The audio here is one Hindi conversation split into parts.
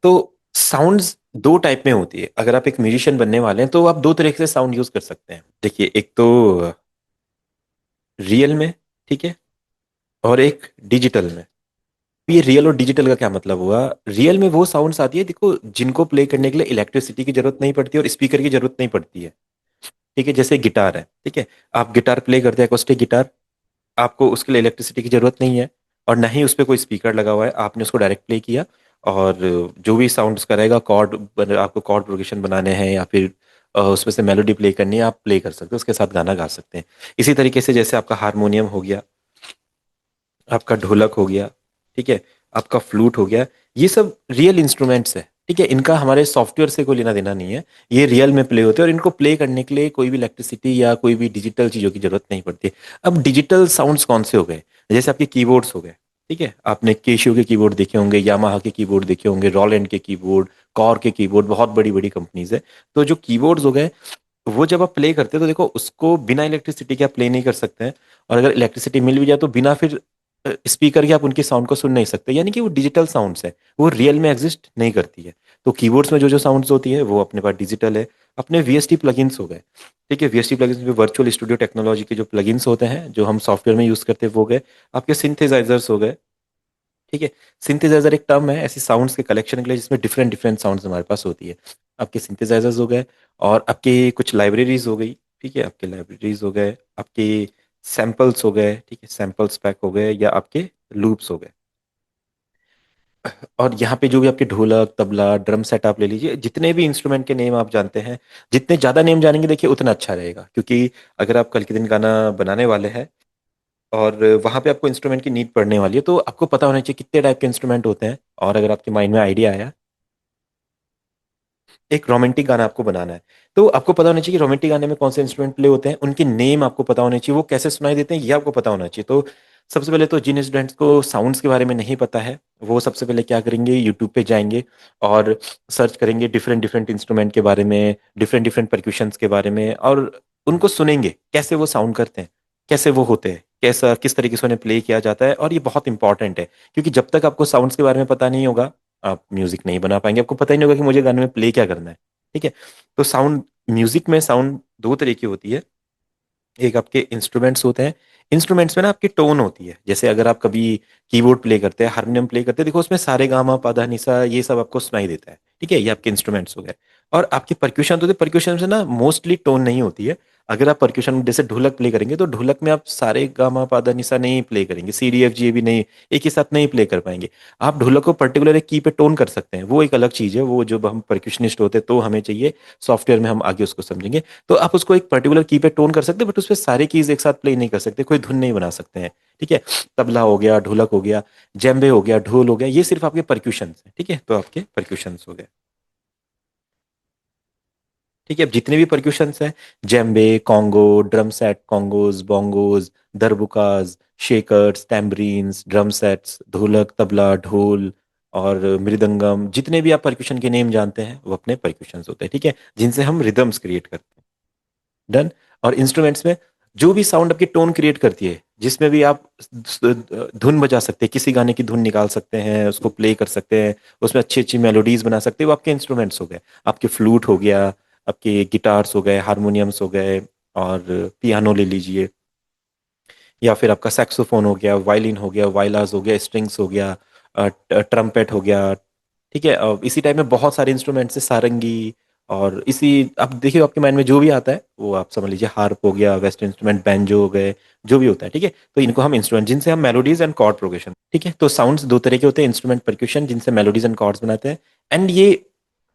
तो साउंड्स दो टाइप में होती है। अगर आप एक म्यूजिशियन बनने वाले हैं तो आप दो तरीके से साउंड यूज कर सकते हैं। देखिए, एक तो रियल में, ठीक है, और एक डिजिटल में। ये रियल और डिजिटल का क्या मतलब हुआ? रियल में वो साउंड्स आती है, देखो, जिनको प्ले करने के लिए इलेक्ट्रिसिटी की जरूरत नहीं पड़ती और स्पीकर की जरूरत नहीं पड़ती है। ठीक है, जैसे गिटार है, ठीक है, आप गिटार प्ले करते हैं, अकोस्टिक गिटार, आपको उसके लिए इलेक्ट्रिसिटी की जरूरत नहीं है और ना ही उस पर कोई स्पीकर लगा हुआ है। आपने उसको डायरेक्ट प्ले किया और जो भी साउंड उसका रहेगा, आपको कॉर्ड प्रोग्रेशन बनाने हैं या फिर उसमें से मेलोडी प्ले करनी है, आप प्ले कर सकते हो, उसके साथ गाना गा सकते हैं। इसी तरीके से जैसे आपका हारमोनियम हो गया, आपका ढोलक हो गया, ठीक है, आपका फ्लूट हो गया, ये सब रियल इंस्ट्रूमेंट्स है। ठीक है, इनका हमारे सॉफ्टवेयर से कोई लेना देना नहीं है। ये रियल में प्ले होते हैं और इनको प्ले करने के लिए कोई भी इलेक्ट्रिसिटी या कोई भी डिजिटल चीज़ों की जरूरत नहीं पड़ती। अब डिजिटल साउंड्स कौन से हो गए? जैसे आपके कीबोर्ड्स हो गए, ठीक है, आपने केशियो के कीबोर्ड देखे होंगे, यामाहा के कीबोर्ड देखे होंगे, रोलैंड के कीबोर्ड, कॉर के कीबोर्ड, बहुत बड़ी बड़ी कंपनीज है। तो जो कीबोर्ड्स हो गए, वो जब आप प्ले करते हैं तो देखो, उसको बिना इलेक्ट्रिसिटी के आप प्ले नहीं कर सकते हैं। और अगर इलेक्ट्रिसिटी मिल भी जाए तो बिना फिर स्पीकर के आप उनके साउंड को सुन नहीं सकते, यानी कि वो डिजिटल साउंड्स है, वो रियल में एग्जिस्ट नहीं करती है। तो कीबोर्ड्स में जो जो साउंड्स होती है वो अपने पास डिजिटल है। अपने वीएसटी प्लगइन्स हो गए, ठीक है, वीएसटी प्लगइन्स में वर्चुअल स्टूडियो टेक्नोलॉजी के जो प्लगइन्स होते हैं जो हम सॉफ्टवेयर में यूज करते हैं वो गए। आपके सिंथेसाइजर्स हो गए, ठीक है। सिंथेसाइजर एक टर्म है ऐसी साउंड्स के कलेक्शन के लिए जिसमें डिफरेंट डिफरेंट साउंड्स हमारे पास होती है। आपके सिंथेसाइजर्स हो गए और आपके कुछ लाइब्रेरीज हो गई, ठीक है, आपके लाइब्रेरीज हो गए, आपके सैंपल्स हो गए, ठीक है, सैंपल्स पैक हो गए, या आपके लूप्स हो गए। और यहाँ पे जो भी आपके ढोलक, तबला, ड्रम सेट आप ले लीजिए, जितने भी इंस्ट्रूमेंट के नेम आप जानते हैं, जितने ज्यादा नेम जानेंगे देखिए उतना अच्छा रहेगा, क्योंकि अगर आप कल के दिन गाना बनाने वाले हैं और वहां पे आपको इंस्ट्रूमेंट की नीड पड़ने वाली है, तो आपको पता होना चाहिए कितने टाइप के इंस्ट्रूमेंट होते हैं। और अगर आपके माइंड में आइडिया आया, एक रोमांटिक गाना आपको बनाना है, तो आपको पता होना चाहिए कि रोमांटिक गाने में कौन से इंस्ट्रूमेंट प्ले होते हैं, उनके नेम आपको पता होने चाहिए, वो कैसे सुनाई देते हैं ये आपको पता होना चाहिए। तो सबसे पहले तो जिन स्टूडेंट्स को साउंड्स के बारे में नहीं पता है, वो सबसे पहले क्या करेंगे, यूट्यूब पे जाएंगे और सर्च करेंगे डिफरेंट डिफरेंट इंस्ट्रूमेंट के बारे में, डिफरेंट डिफरेंट परक्यूशंस के बारे में, और उनको सुनेंगे कैसे वो साउंड करते हैं, कैसे वो होते हैं, कैसा किस तरीके से उन्हें प्ले किया जाता है। और ये बहुत इंपॉर्टेंट है, क्योंकि जब तक आपको साउंड्स के बारे में पता नहीं होगा, आप म्यूजिक नहीं बना पाएंगे, आपको पता ही नहीं होगा कि मुझे गाने में प्ले क्या करना है। ठीक है, तो साउंड, म्यूजिक में साउंड दो तरह की होती है। एक आपके इंस्ट्रूमेंट्स होते हैं, इंस्ट्रूमेंट्स में ना आपकी टोन होती है। जैसे अगर आप कभी कीबोर्ड प्ले करते हैं, हारमोनियम प्ले करते हैं, देखो उसमें सारे गामा पाधा निसा ये सब आपको सुनाई देता है, ठीक है, ये आपके इंस्ट्रूमेंट्स हो गए। और आपके परक्यूशन, तो परक्यूशन से ना मोस्टली टोन नहीं होती है। अगर आप परक्यूशन जैसे ढोलक प्ले करेंगे तो ढोलक में आप सारे गामा पाधा निसा नहीं प्ले करेंगे, सी डी एफ जी भी नहीं एक ही साथ नहीं प्ले कर पाएंगे। आप ढोलक को पर्टिकुलर एक की पे टोन कर सकते हैं, वो एक अलग चीज है, वो जो हम परक्यूशनिस्ट होते हैं तो हमें चाहिए। सॉफ्टवेयर में हम आगे उसको समझेंगे। तो आप उसको एक पर्टिकुलर की पे टोन कर सकते हैं, बट उसपे सारे कीज एक साथ प्ले नहीं कर सकते, कोई धुन नहीं बना सकते हैं। ठीक है, तबला हो गया, ढोलक हो गया, जेम्बे हो गया, ढोल हो गया, ये सिर्फ आपके परक्यूशन है, ठीक है, तो आपके परक्यूशन हो गए। ठीक है, अब जितने भी परक्यूशंस हैं, djembe, conga, drum set, congas, bongos, darbukas, shakers, tambourines, drum sets, dholak, tabla, ढोल और मृदंगम, जितने भी आप परक्यूशन के नेम जानते हैं वो अपने परक्यूशंस होते हैं, ठीक है, जिनसे हम रिदम्स क्रिएट करते हैं। डन। और इंस्ट्रूमेंट्स में जो भी साउंड आपकी टोन क्रिएट करती है, जिसमें भी आप धुन बजा सकते हैं, किसी गाने की धुन निकाल सकते हैं, उसको प्ले कर सकते हैं, उसमें अच्छी अच्छी मेलोडीज बना सकते हैं, वो आपके इंस्ट्रूमेंट्स हो गए। आपके फ्लूट हो गया, आपके गिटार्स हो गए, हारमोनियम्स हो गए, और पियानो ले लीजिए, या फिर आपका सैक्सोफोन हो गया, वायलिन हो गया, वायलास हो गया, स्ट्रिंग्स हो गया, ट्रम्पेट हो गया। ठीक है, इसी टाइप में बहुत सारे इंस्ट्रूमेंट्स है, सारंगी। और इसी, आप देखिए आपके माइंड में जो भी आता है वो आप समझ लीजिए, हार्प हो गया, वेस्ट इंस्ट्रूमेंट, बैंजो हो गए, जो भी होता है, ठीक है। तो इनको हम इंस्ट्रूमेंट जिनसे हम मेलोडीज एंड कॉर्ड प्रोग्रेशन, ठीक है, तो साउंड्स दो तरह के होते हैं, इंस्ट्रूमेंट परक्यूशन जिनसे मेलोडीज एंड कॉर्ड्स बनाते हैं। एंड ये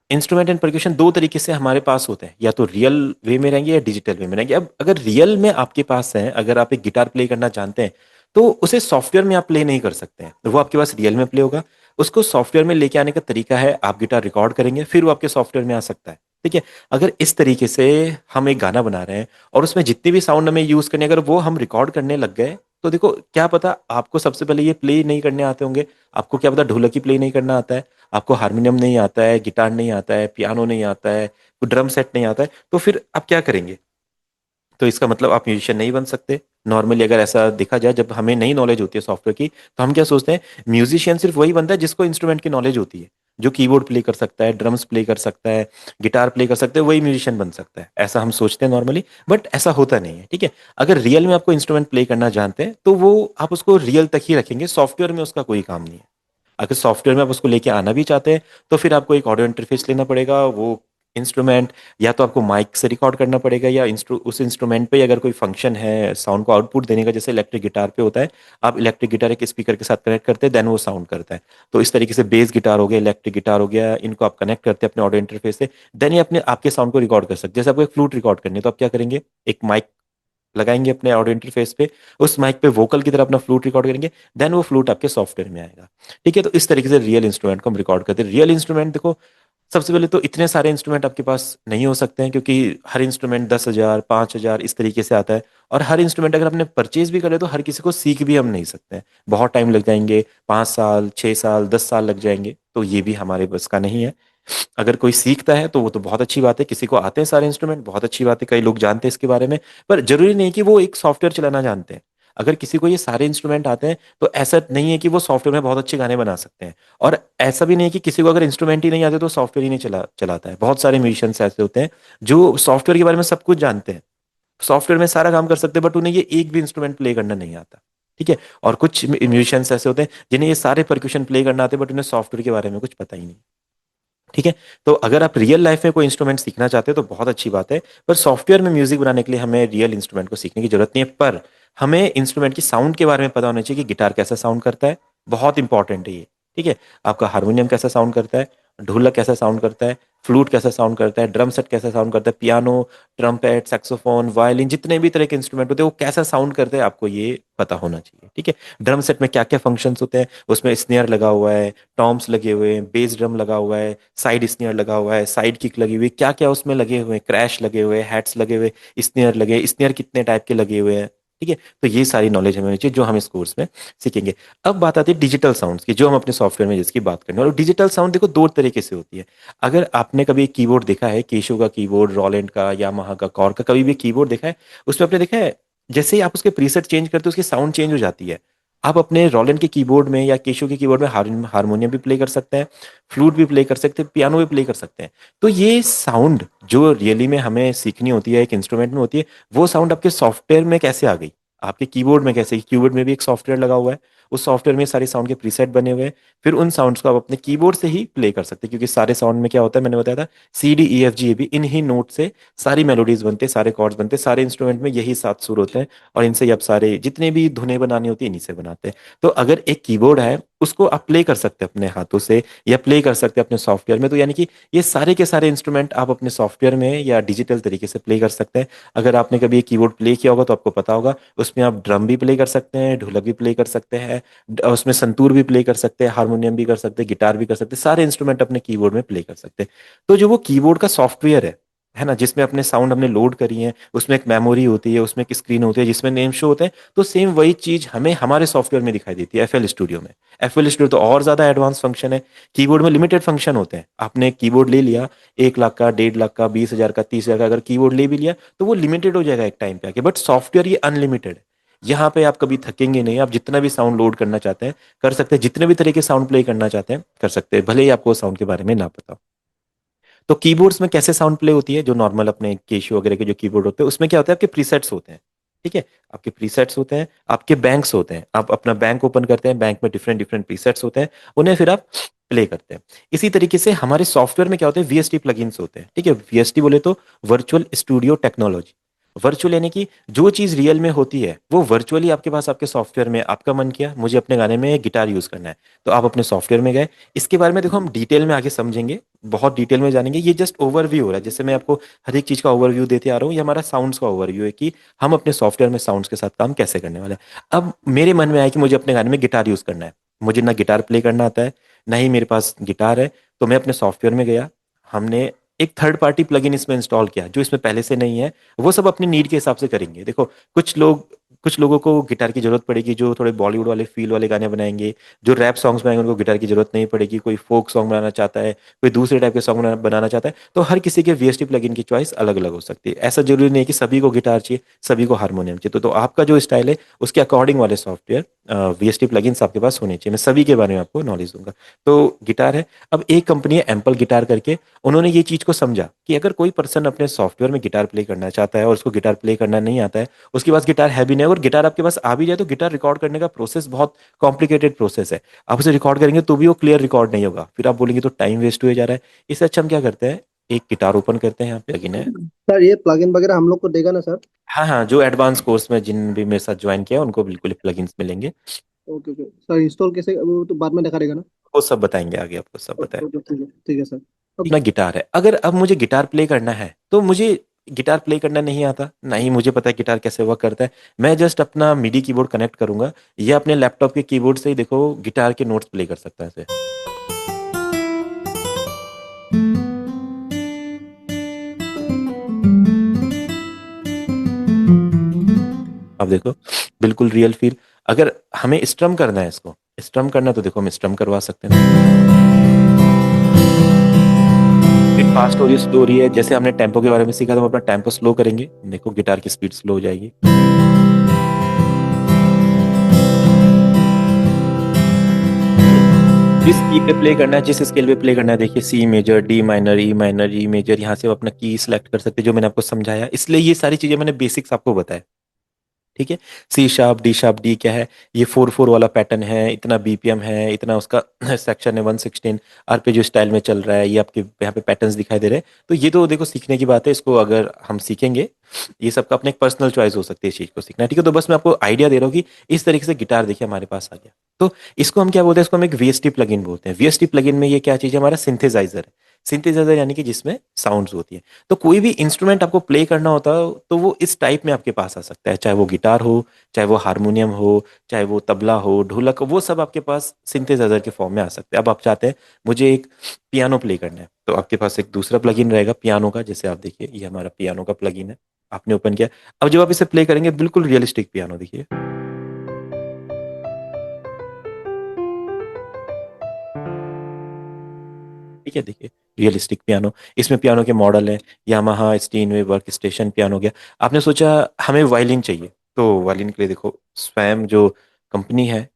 इंस्ट्रूमेंट एंड परक्यूशन दो तरीके से हमारे पास होते हैं, या तो रियल वे में रहेंगे या डिजिटल वे में रहेंगे। अब अगर रियल में आपके पास है, अगर आप एक गिटार प्ले करना जानते हैं, तो उसे सॉफ्टवेयर में आप प्ले नहीं कर सकते हैं, वो आपके पास रियल में प्ले होगा। उसको सॉफ्टवेयर में लेके आने का तरीका है, आप गिटार रिकॉर्ड करेंगे फिर वो आपके सॉफ्टवेयर में आ सकता है। ठीक है, अगर इस तरीके से हम एक गाना बना रहे हैं और उसमें जितने भी साउंड हमें यूज करने, अगर वो हम रिकॉर्ड करने लग गए, तो देखो क्या पता आपको सबसे पहले ये प्ले नहीं करने आते होंगे, आपको क्या पता ढोलक ही प्ले नहीं करना आता है, आपको हारमोनियम नहीं आता है, गिटार नहीं आता है, पियानो नहीं आता है, ड्रम सेट नहीं आता है, तो फिर आप क्या करेंगे? तो इसका मतलब आप म्यूजिशियन नहीं बन सकते। नॉर्मली अगर ऐसा देखा जाए, जब हमें नई नॉलेज होती है सॉफ्टवेयर की, तो हम क्या सोचते हैं, म्यूजिशियन सिर्फ वही बनता है जिसको इंस्ट्रूमेंट की नॉलेज होती है। जो कीबोर्ड प्ले कर सकता है, ड्रम्स प्ले कर सकता है, गिटार प्ले कर सकता है, वही म्यूजिशियन बन सकता है, ऐसा हम सोचते हैं नॉर्मली। बट ऐसा होता नहीं है, ठीक है। अगर रियल में आपको इंस्ट्रूमेंट प्ले करना जानते हैं तो वो आप उसको रियल तक ही रखेंगे, सॉफ्टवेयर में उसका कोई काम नहीं है। अगर सॉफ्टवेयर में आप उसको लेके आना भी चाहते हैं तो फिर आपको एक ऑडियो इंटरफेस लेना पड़ेगा, वो इंस्ट्रूमेंट या तो आपको माइक से रिकॉर्ड करना पड़ेगा, या उस इंस्ट्रूमेंट पे अगर कोई फंक्शन है साउंड को आउटपुट देने का, जैसे इलेक्ट्रिक गिटार पे होता है, आप इलेक्ट्रिक गिटार एक स्पीकर के साथ कनेक्ट करते हैं, देन वो साउंड करता है। तो इस तरीके से बेस गिटार हो गया, इलेक्ट्रिक गिटार हो गया, इनको आप कनेक्ट करते हैं अपने ऑडियो इंटरफेस से, देन ये अपने आपके साउंड को रिकॉर्ड कर सकते हैं। जैसे आपको एक फ्लूट रिकॉर्ड करनी है तो आप क्या करेंगे, एक माइक लगाएंगे अपने ऑडियो इंटरफेस पे, उस माइक पे वोकल की तरह अपना फ्लूट रिकॉर्ड करेंगे, देन वो फ्लूट आपके सॉफ्टवेयर में आएगा। ठीक है, तो इस तरीके से रियल इंस्ट्रूमेंट को हम रिकॉर्ड करते हैं। रियल इंस्ट्रूमेंट देखो, सबसे पहले तो इतने सारे इंस्ट्रूमेंट आपके पास नहीं हो सकते हैं, क्योंकि हर इंस्ट्रूमेंट 10,000 5,000 इस तरीके से आता है। और हर इंस्ट्रूमेंट अगर आपने परचेज भी करे तो हर किसी को सीख भी हम नहीं सकते हैं, बहुत टाइम लग जाएंगे, 5 साल 6 साल 10 साल लग जाएंगे, तो ये भी हमारे बस का नहीं है। अगर कोई सीखता है तो वो तो बहुत अच्छी बात है, किसी को आते हैं सारे इंस्ट्रूमेंट, बहुत अच्छी बात है, कई लोग जानते हैं इसके बारे में। पर जरूरी नहीं कि वो एक सॉफ्टवेयर चलाना जानते हैं। अगर किसी को ये सारे इंस्ट्रूमेंट आते हैं तो ऐसा नहीं है कि वो सॉफ्टवेयर में बहुत अच्छे गाने बना सकते हैं। और ऐसा भी नहीं है कि किसी को अगर इंस्ट्रूमेंट ही नहीं आते तो सॉफ्टवेयर ही नहीं चलाता है। बहुत सारे म्यूजिशियंस ऐसे होते हैं जो सॉफ्टवेयर के बारे में सब कुछ जानते हैं, सॉफ्टवेयर में सारा काम कर सकते हैं, बट उन्हें ये एक भी इंस्ट्रूमेंट प्ले करना नहीं आता। ठीक है। और कुछ म्यूजिशियंस ऐसे होते हैं जिन्हें ये सारे परक्यूशन प्ले करना आते हैं, बट उन्हें सॉफ्टवेयर के बारे में कुछ पता ही नहीं। ठीक है। तो अगर आप रियल लाइफ में कोई इंस्ट्रूमेंट सीखना चाहते हो तो बहुत अच्छी बात है, पर सॉफ्टवेयर में म्यूजिक बनाने के लिए हमें रियल इंस्ट्रूमेंट को सीखने की जरूरत नहीं है। पर हमें इंस्ट्रूमेंट की साउंड के बारे में पता होना चाहिए कि गिटार कैसा साउंड करता है, बहुत इंपॉर्टेंट है ये। ठीक है। आपका हारमोनियम कैसा साउंड करता है, ढोलक कैसा साउंड करता है, फ्लूट कैसा साउंड करता है, ड्रम सेट कैसा साउंड करता है, पियानो, ट्रम्पेट, सैक्सोफोन, वायलिन, जितने भी तरह के इंस्ट्रूमेंट होते हैं वो कैसा साउंड करते हैं, आपको ये पता होना चाहिए। ठीक है। ड्रम सेट में क्या क्या फंक्शंस होते हैं, उसमें स्नेयर लगा हुआ है, टॉम्स लगे हुए हैं, बेस ड्रम लगा हुआ है, साइड स्नेयर लगा हुआ है, साइड किक लगी हुई है, क्या क्या उसमें लगे हुए हैं, क्रैश लगे हुए हैं, हैट्स लगे हुए, स्नेयर लगे, स्नेयर कितने टाइप के लगे हुए हैं। ठीक है। तो ये सारी नॉलेज हमें होनी चाहिए जो हम इस कोर्स में सीखेंगे। अब बात आती है डिजिटल साउंड्स की, जो हम अपने सॉफ्टवेयर में जिसकी बात करने, और डिजिटल साउंड देखो दो तरीके से होती है। अगर आपने कभी एक कीबोर्ड देखा है, केशो का कीबोर्ड, रोलैंड का, यामाहा का, कॉर्ग का, कभी भी कीबोर्ड देखा है, उसमें आपने देखा है जैसे ही आप उसके प्रीसेट चेंज करते हो उसकी साउंड चेंज हो जाती है। आप अपने रोलैंड के कीबोर्ड में या केशो के कीबोर्ड में हारमोनियम भी प्ले कर सकते हैं, फ्लूट भी प्ले कर सकते हैं, पियानो भी प्ले कर सकते हैं। तो ये साउंड जो रियली में हमें सीखनी होती है, एक इंस्ट्रूमेंट में होती है, वो साउंड आपके सॉफ्टवेयर में कैसे आ गई, आपके कीबोर्ड में कैसे, कीबोर्ड में भी एक सॉफ्टवेयर लगा हुआ है, उस सॉफ्टवेयर में सारे साउंड के प्रीसेट बने हुए हैं, फिर उन साउंड्स को आप अपने कीबोर्ड से ही प्ले कर सकते हैं। क्योंकि सारे साउंड में क्या होता है, मैंने बताया था, C D E F G A B, in he note से सारी मेलोडीज बनते हैं, सारे कॉर्ड्स बनते हैं, सारे इंस्ट्रूमेंट में यही 7 सुर होते हैं, और इनसे ही आप सारे जितने भी धुनें बनानी होती है इन्हीं से बनाते हैं। तो अगर एक कीबोर्ड है उसको आप प्ले कर सकते हैं अपने हाथों से, या प्ले कर सकते हैं अपने सॉफ्टवेयर में, तो यानी कि ये सारे के सारे इंस्ट्रूमेंट आप अपने सॉफ्टवेयर में या डिजिटल तरीके से प्ले कर सकते हैं। अगर आपने कभी एक कीबोर्ड प्ले किया होगा तो आपको पता होगा, उसमें आप ड्रम भी प्ले कर सकते हैं, ढोलक भी प्ले कर सकते हैं, उसमें संतूर भी प्ले कर सकते हैं, हारमोनियम भी कर सकते हैं, गिटार भी कर सकते हैं, सारे इंस्ट्रूमेंट अपने कीबोर्ड में प्ले कर सकते हैं। तो जो वो कीबोर्ड का सॉफ्टवेयर है ना, जिसमें अपने साउंड हमने लोड करी है, उसमें एक मेमोरी होती है, उसमें एक स्क्रीन होती है जिसमें नेम शो होते हैं, तो सेम वही चीज हमें हमारे सॉफ्टवेयर में दिखाई देती है FL स्टूडियो में। FL स्टूडियो तो और ज्यादा एडवांस फंक्शन है, कीबोर्ड में लिमिटेड फंक्शन होते हैं। आपने कीबोर्ड ले लिया, 1 लाख का, 1.5 लाख का, 20,000 का, 30,000 का, अगर कीबोर्ड ले भी लिया तो वो लिमिटेड हो जाएगा एक टाइम पे आके, बट सॉफ्टवेयर ये अनलिमिटेड है। यहाँ पे आप कभी थकेंगे नहीं, आप जितना भी साउंड लोड करना चाहते हैं कर सकते हैं, जितने भी तरह के साउंड प्ले करना चाहते हैं कर सकते हैं, भले ही आपको साउंड के बारे में ना पता हो। तो कीबोर्ड्स में कैसे साउंड प्ले होती है, जो नॉर्मल अपने केशियो वगैरह के जो कीबोर्ड होते हैं उसमें क्या होता है, आपके प्रीसेट्स होते हैं। ठीक है। आपके प्रीसेट्स होते हैं, आपके बैंक्स होते हैं, आप अपना बैंक ओपन करते हैं, बैंक में डिफरेंट डिफरेंट प्रीसेट्स होते हैं, उन्हें फिर आप प्ले करते हैं। इसी तरीके से हमारे सॉफ्टवेयर में क्या होते हैं, VST प्लगइन्स होते हैं। ठीक है। VST बोले तो वर्चुअल स्टूडियो टेक्नोलॉजी। वर्चुअल यानी कि जो चीज रियल में होती है वो वर्चुअली आपके पास आपके सॉफ्टवेयर में, आपका मन किया मुझे अपने गाने में गिटार यूज करना है, तो आप अपने सॉफ्टवेयर में गए। इसके बारे में देखो हम डिटेल में आगे समझेंगे, बहुत डिटेल में जानेंगे, ये जस्ट ओवरव्यू हो रहा है, जैसे मैं आपको हर एक चीज का ओवरव्यू देते आ रहा हूँ, ये हमारा साउंड्स का ओवरव्यू है कि हम अपने सॉफ्टवेयर में साउंड्स के साथ काम कैसे करने वाले हैं। अब मेरे मन में आया कि मुझे अपने गाने में गिटार यूज करना है, मुझे ना गिटार प्ले करना आता है, ना ही मेरे पास गिटार है, तो मैं अपने सॉफ्टवेयर में गया, हमने एक थर्ड पार्टी प्लगइन इसमें इंस्टॉल किया जो इसमें पहले से नहीं है, वो सब अपनी नीड के हिसाब से करेंगे। देखो कुछ लोग कुछ लोगों को गिटार की जरूरत पड़ेगी जो थोड़े बॉलीवुड वाले फील वाले गाने बनाएंगे, जो रैप सॉन्ग्स बनाएंगे उनको गिटार की जरूरत नहीं पड़ेगी, कोई फोक सॉन्ग बनाना चाहता है, कोई दूसरे टाइप के सॉन्ग बनाना चाहता है। तो हर किसी के वीएसटी प्लगइन की चॉइस अलग अलग हो सकती है। ऐसा जरूरी नहीं है कि सभी को गिटार चाहिए, सभी को हारमोनियम चाहिए। तो आपका जो स्टाइल है उसके अकॉर्डिंग वाले सॉफ्टवेयर वीएसटी प्लगइन्स आपके पास होने चाहिए। मैं सभी के बारे में आपको नॉलेज दूंगा। तो गिटार है। अब एक कंपनी है एम्पल गिटार करके, उन्होंने ये चीज को समझा कि अगर कोई पर्सन अपने सॉफ्टवेयर में गिटार प्ले करना चाहता है और उसको गिटार प्ले करना नहीं आता है, उसके पास गिटार है भी नहीं और गिटार आपके पास आ भी जाए, तो गिटार रिकॉर्ड करने का प्रोसेस बहुत कॉम्प्लिकेटेड प्रोसेस है। आप उसे रिकॉर्ड करेंगे तो भी वो क्लियर रिकॉर्ड नहीं होगा, फिर आप बोलेंगे तो टाइम वेस्ट हुए जा रहा है। इससे अच्छा हम क्या करते हैं, एक गिटार ओपन करते हैं, यहाँ पे लगिन है। सर ये प्लगइन वगैरह हम लोग को देगा ना सर? हाँ हाँ, जो एडवांस कोर्स में जिन भी मेरे साथ ज्वाइन किया उनको बिल्कुल प्लगइन्स मिलेंगे। ओके ओके सर, इंस्टॉल कैसे, वो तो बाद में दिखा देगा ना? वो सब बताएंगे आगे, आपको सब ओके बताएंगे। ओके, ठीक है सर। अब अपना गिटार है, अगर अब मुझे गिटार प्ले करना है तो मुझे गिटार प्ले करना नहीं आता, ना ही मुझे पता है गिटार कैसे वर्क करता है। मैं जस्ट अपना मिडी कीबोर्ड कनेक्ट करूंगा या अपने लैपटॉप के कीबोर्ड से ही देखो गिटार के नोट्स प्ले कर सकता है ऐसे। अब देखो, बिल्कुल रियल फील। अगर हमें स्ट्रम करना है, इसको स्ट्रम करना है, तो देखो हम स्ट्रम करवा सकते हैं। स्पीड फास्ट हो रही है, स्लो हो रही है, जैसे हमने टेम्पो के बारे में सीखा था, हम अपना टेम्पो स्लो करेंगे, देखो गिटार की स्पीड स्लो हो जाएगी। जिस की पे प्ले करना है, जिस स्केल पे प्ले करना है, देखिए C major, D minor, E minor, E major, यहाँ से आप अपना की सिलेक्ट कर सकते हैं, जो मैंने आपको समझाया। इसलिए ये सारी चीजें मैंने बेसिक्स आपको बताया। ठीक है। C sharp, D sharp, D क्या है, ये 4/4 वाला पैटर्न है, इतना बीपीएम है, इतना उसका सेक्शन है, 116 आरपेजियो स्टाइल में चल रहा है, ये आपके यहाँ पे पैटर्न्स दिखाई दे रहे हैं। तो ये तो देखो सीखने की बात है, इसको अगर हम सीखेंगे, ये सबका अपने एक पर्सनल चॉइस हो सकती है इस चीज को सीखना। ठीक है, तो बस मैं आपको आइडिया दे रहा हूँ कि इस तरीके से गिटार देखिए हमारे पास आ गया। तो इसको हम क्या बोलते हैं, इसको हम एक वीएसटी प्लगइन बोलते हैं। वीएसटी प्लगइन में ये क्या चीज है, हमारा सिंथेसाइजर है। सिंथेसाइजर यानी कि जिसमें साउंड्स होती है। तो कोई भी इंस्ट्रूमेंट आपको प्ले करना होता है तो वो इस टाइप में आपके पास आ सकता है, चाहे वो गिटार हो, चाहे वो हारमोनियम हो, चाहे वो तबला हो, ढोलक हो, वो सब आपके पास सिंथेसाइजर के फॉर्म में आ सकते हैं। अब आप चाहते हैं मुझे एक पियानो प्ले करना है, तो आपके पास एक दूसरा प्लगइन रहेगा पियानो का। जैसे आप देखिए ये हमारा पियानो का प्लगइन है, आपने ओपन किया। अब जब आप इसे प्ले करेंगे, बिल्कुल रियलिस्टिक पियानो देखिए। ठीक है, देखिए रियलिस्टिक पियानो। इसमें पियानो के मॉडल है, यामाहा स्टीनवे वर्क स्टेशन पियानो गया। आपने सोचा हमें वायलिन चाहिए, तो वायलिन के लिए देखो स्वयं जो कंपनी है,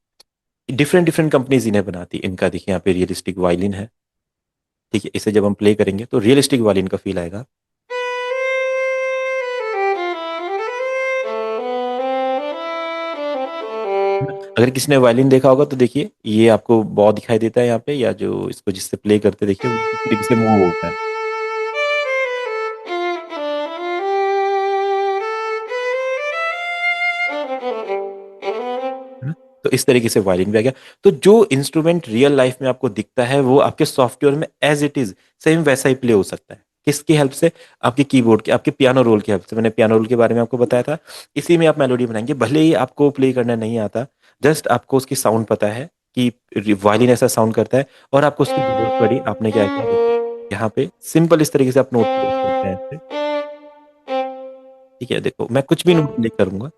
डिफरेंट डिफरेंट कंपनीज इन्हें बनाती है। इनका देखिए यहाँ पे रियलिस्टिक वायलिन है। ठीक है, इसे जब हम प्ले करेंगे तो रियलिस्टिक वायलिन का फील आएगा। अगर किसी ने वायलिन देखा होगा तो देखिए ये आपको बॉ दिखाई देता है यहाँ पे, या जो इसको जिससे प्ले करते देखिए वो इस तरीके से मूव होता है। है ना? तो इस तरीके से वायलिन भी आ गया। तो जो इंस्ट्रूमेंट रियल लाइफ में आपको दिखता है वो आपके सॉफ्टवेयर में एज इट इज सेम वैसा ही प्ले हो सकता है। किसकी हेल्प से, आपके कीबोर्ड के, आपके पियानो रोल की हेल्प से। मैंने पियानो रोल के बारे में आपको बताया था। इसी में आप मेलोडी बनाएंगे, भले ही आपको प्ले करना नहीं आता, जस्ट आपको उसकी साउंड पता है कि वायलिन ऐसा साउंड करता है, और आपको उसकी जरूरत पड़ी, आपने क्या किया देखिए, यहाँ पे सिंपल इस तरीके से आप नोट प्ले करते हैं। ठीक है, देखो मैं कुछ भी नोट प्ले करूंगा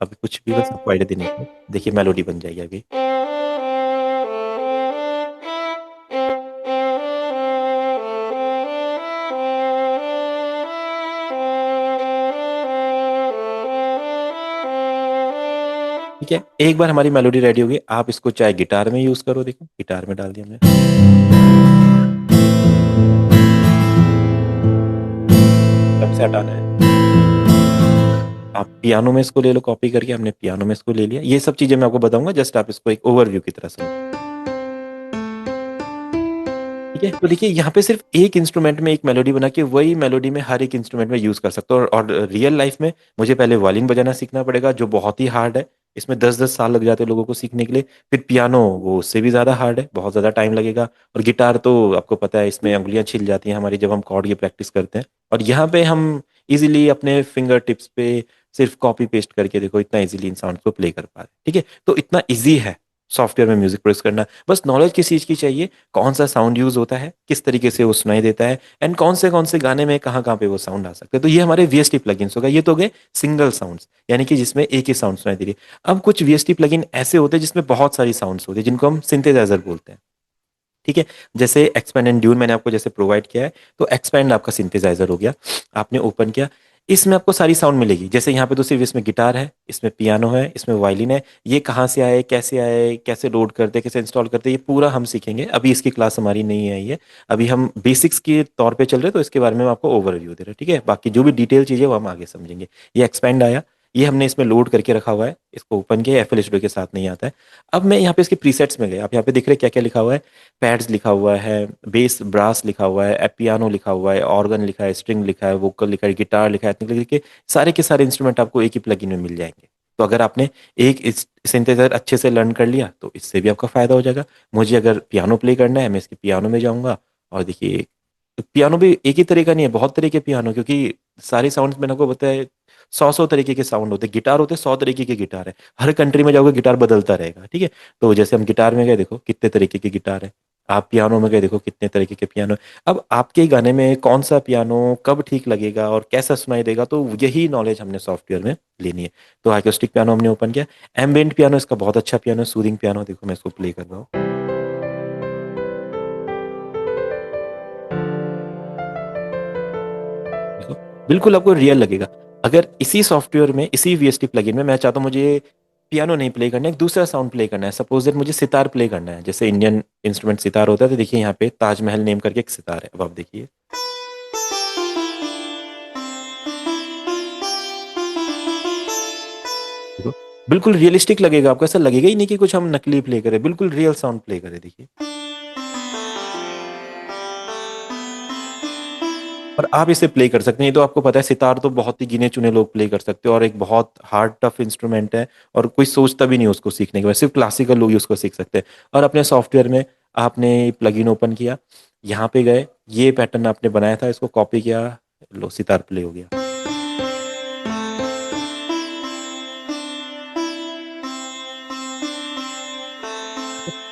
अभी, कुछ भी, बस आपको आइडिया देने के लिए। देखिए मेलोडी बन जाएगी अभी। ठीक है, एक बार हमारी मेलोडी रेडी होगी, आप इसको चाहे गिटार में यूज करो, देखो गिटार में डाल दिया हमने। ड्रम सेट आना है, आप पियानो में इसको ले लो, कॉपी करके हमने पियानो में इसको ले लिया। ये सब चीजें मैं आपको बताऊंगा, जस्ट आप इसको एक ओवरव्यू की तरह समझो। ठीक है, तो देखिए यहाँ पे सिर्फ एक इंस्ट्रूमेंट में एक मेलोडी बना के वही मेलोडी में हर एक इंस्ट्रूमेंट में यूज कर सकते हो। और रियल लाइफ में मुझे पहले वायलिन बजाना सीखना पड़ेगा, जो बहुत ही हार्ड है। इसमें 10-10 साल लग जाते हैं लोगों को सीखने के लिए। फिर पियानो, वो उससे भी ज्यादा हार्ड है, बहुत ज्यादा टाइम लगेगा। और गिटार तो आपको पता है, इसमें उंगलियां छिल जाती हैं हमारी जब हम कॉर्ड की प्रैक्टिस करते हैं। और यहाँ पे हम इजीली अपने फिंगर टिप्स पे सिर्फ कॉपी पेस्ट करके देखो इतना इजीली इन साउंड को प्ले कर पा रहे हैं। ठीक है, तो इतना इजी है। सॉफ्टवेयर में म्यूजिक प्रोड्यूस करना। बस नॉलेज किस चीज़ की चाहिए, कौन सा साउंड यूज होता है, किस तरीके से वो सुनाई देता है, एंड कौन से गाने में कहाँ कहाँ पे वो साउंड आ सकते हैं। तो ये हमारे वीएसटी प्लगइन्स हो गए। ये तो हो गए सिंगल साउंड्स, यानी कि जिसमें एक ही साउंड सुनाई दे रही है। अब कुछ वीएसटी प्लगइन ऐसे होते हैं जिसमें बहुत सारी साउंड्स होती है, जिनको हम सिंथेसाइजर बोलते हैं। ठीक है, जैसे एक्सपेंड एंड ड्यून मैंने आपको जैसे प्रोवाइड किया है, तो एक्सपेंड आपका सिंथेसाइजर हो गया, आपने ओपन किया, इसमें आपको सारी साउंड मिलेगी। जैसे यहाँ पे तो सिर्फ इसमें गिटार है, इसमें पियानो है, इसमें वायलिन है। ये कहाँ से आए, कैसे लोड करते, कैसे इंस्टॉल करते, ये पूरा हम सीखेंगे। अभी इसकी क्लास हमारी नहीं आई है, अभी हम बेसिक्स के तौर पे चल रहे हैं, तो इसके बारे में हम आपको ओवरव्यू दे रहे हैं। ठीक है, बाकी जो भी डिटेल चीज़ें वो हम आगे समझेंगे। ये एक्सपेंड आया, ये हमने इसमें लोड करके रखा हुआ है, इसको ओपन किया, एफएल स्टूडियो के साथ नहीं आता है। अब मैं यहाँ पे इसके प्रीसेट्स में गया, आप यहाँ पे देख रहे हैं क्या क्या लिखा हुआ है। पैड्स लिखा हुआ है, बेस ब्रास लिखा हुआ है, पियानो लिखा हुआ है, ऑर्गन लिखा है, स्ट्रिंग लिखा है, वोकल लिखा है, गिटार लिखा है, इतने करके सारे के सारे इंस्ट्रूमेंट आपको एक ही प्लगइन में मिल जाएंगे। तो अगर आपने एक सिंथेसाइजर अच्छे से लर्न कर लिया तो इससे भी आपका फायदा हो जाएगा। मुझे अगर पियानो प्ले करना है, मैं इसके पियानो में जाऊंगा, और देखिए पियानो भी एक ही तरह का नहीं है, बहुत तरह के पियानो, क्योंकि सारे साउंड्स मैंने आपको बताया, सौ तरीके के साउंड होते हैं। गिटार होते हैं 100 तरीके के गिटार है, हर कंट्री में जाओगे गिटार बदलता रहेगा। ठीक है, तो जैसे हम गिटार में गए, देखो कितने तरीके के गिटार है। आप पियानो में गए, देखो कितने तरीके के पियानो। अब आपके गाने में कौन सा पियानो कब ठीक लगेगा और कैसा सुनाई देगा, तो यही नॉलेज हमने सॉफ्टवेयर में लेनी है। तो एक्रोस्टिक पियानो हमने ओपन किया, एम्बिएंट पियानो इसका बहुत अच्छा पियानो है, सूदिंग पियानो। देखो मैं इसको प्ले कर रहा हूँ, देखो बिल्कुल आपको रियल लगेगा। अगर इसी सॉफ्टवेयर में, इसी वीएसटी प्लगइन में मैं चाहता हूँ मुझे पियानो नहीं प्ले करना है, एक दूसरा साउंड प्ले करना है, सपोज दैट मुझे सितार प्ले करना है, जैसे इंडियन इंस्ट्रूमेंट सितार होता है, तो देखिए यहाँ पे ताजमहल नेम करके एक सितार है। अब आप देखिए, देखो बिल्कुल रियलिस्टिक लगेगा आपको, ऐसा लगेगा ही नहीं कि कुछ हम नकली प्ले करें, बिल्कुल रियल साउंड प्ले करें। देखिए, और आप इसे प्ले कर सकते हैं। ये तो आपको पता है, सितार तो बहुत ही गिने चुने लोग प्ले कर सकते हैं, और एक बहुत हार्ड टफ इंस्ट्रूमेंट है, और कोई सोचता भी नहीं उसको सीखने के बाद, सिर्फ क्लासिकल लोग ही उसको सीख सकते हैं। और अपने सॉफ्टवेयर में आपने प्लगइन ओपन किया, यहाँ पे गए, ये पैटर्न आपने बनाया था, इसको कॉपी किया, लो सितार प्ले हो गया।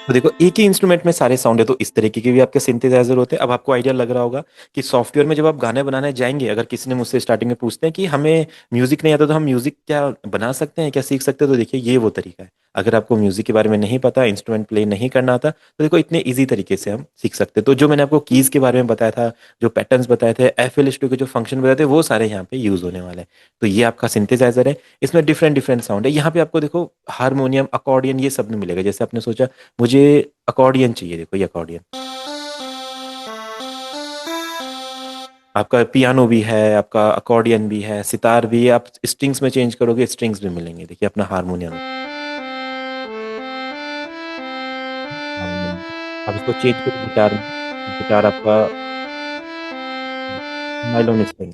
तो देखो एक ही इंस्ट्रूमेंट में सारे साउंड है, तो इस तरीके के भी आपके सिंथेसाइजर होते हैं। अब आपको आइडिया लग रहा होगा कि सॉफ्टवेयर में जब आप गाने बनाने जाएंगे, अगर किसी ने मुझसे स्टार्टिंग में पूछते हैं कि हमें म्यूजिक नहीं आता, तो हम म्यूजिक क्या बना सकते हैं, क्या सीख सकते हैं, तो देखिए ये वो तरीका है। अगर आपको म्यूजिक के बारे में नहीं पता, इंस्ट्रूमेंट प्ले नहीं करना आता, तो देखो इतने ईजी तरीके से हम सीख सकते हैं। तो जो मैंने आपको कीज के बारे में बताया था, जो पैटर्न्स बताए थे, एफएल स्टूडियो के जो फंक्शन बताए थे, वो सारे यहाँ पे यूज होने वाले हैं। तो ये आपका सिंथेसाइजर है, इसमें डिफरेंट डिफरेंट साउंड है। यहाँ पे आपको देखो हारमोनियम, अकॉर्डियन, ये सब में मिलेगा। जैसे आपने सोचा मुझे अकॉर्डियन चाहिए, देखो ये अकॉर्डियन, आपका पियानो भी है, आपका अकॉर्डियन भी है, सितार भी है। आप स्ट्रिंग्स में चेंज करोगे, स्ट्रिंग्स भी मिलेंगे। देखिए अपना हारमोनियम, हारमोनियम आप इसको चेंज करो गिटार में, गिटार आपका नाइलॉन स्ट्रिंग,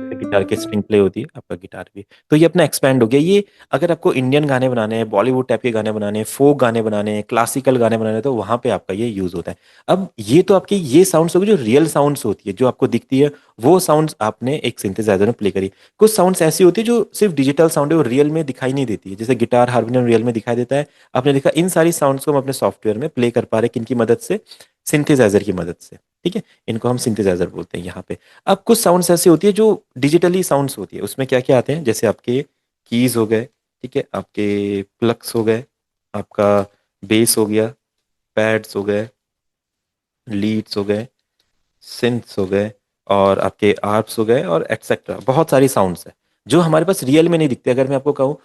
जैसे गिटार की स्ट्रिंग प्ले होती है, आपका गिटार भी। तो ये अपना एक्सपैंड हो गया। ये अगर आपको इंडियन गाने बनाने हैं, बॉलीवुड टाइप के गाने बनाने हैं, फोक गाने बनाने हैं, क्लासिकल गाने बनाने हैं, तो वहां पे आपका ये यूज होता है। अब ये तो आपकी ये साउंड्स होगी जो रियल साउंड्स होती है, जो आपको दिखती है, वो साउंड्स आपने एक सिंथेसाइजर में प्ले करी। कुछ साउंड्स ऐसी होती है जो सिर्फ डिजिटल साउंड है, वो रियल में दिखाई नहीं देती है, जैसे गिटार हारमोनियम रियल में दिखाई देता है। आपने देखा इन सारी साउंड्स को हम अपने सॉफ्टवेयर में प्ले कर पा रहे हैं, किनकी मदद से, सिंथेसाइजर की मदद से। ठीक है, इनको हम सिंथेसाइजर बोलते हैं यहाँ पे। अब कुछ साउंड्स ऐसी होती है जो डिजिटली साउंड्स होती है, उसमें क्या क्या आते हैं, जैसे आपके कीज हो गए, ठीक है, आपके प्लक्स हो गए, आपका बेस हो गया, पैड्स हो गए, लीड्स हो गए, सिंथ्स हो गए, और आपके आर्प्स हो गए, और एटसेट्रा। बहुत सारी साउंड्स है जो हमारे पास रियल में नहीं दिखते। अगर मैं आपको कहूँ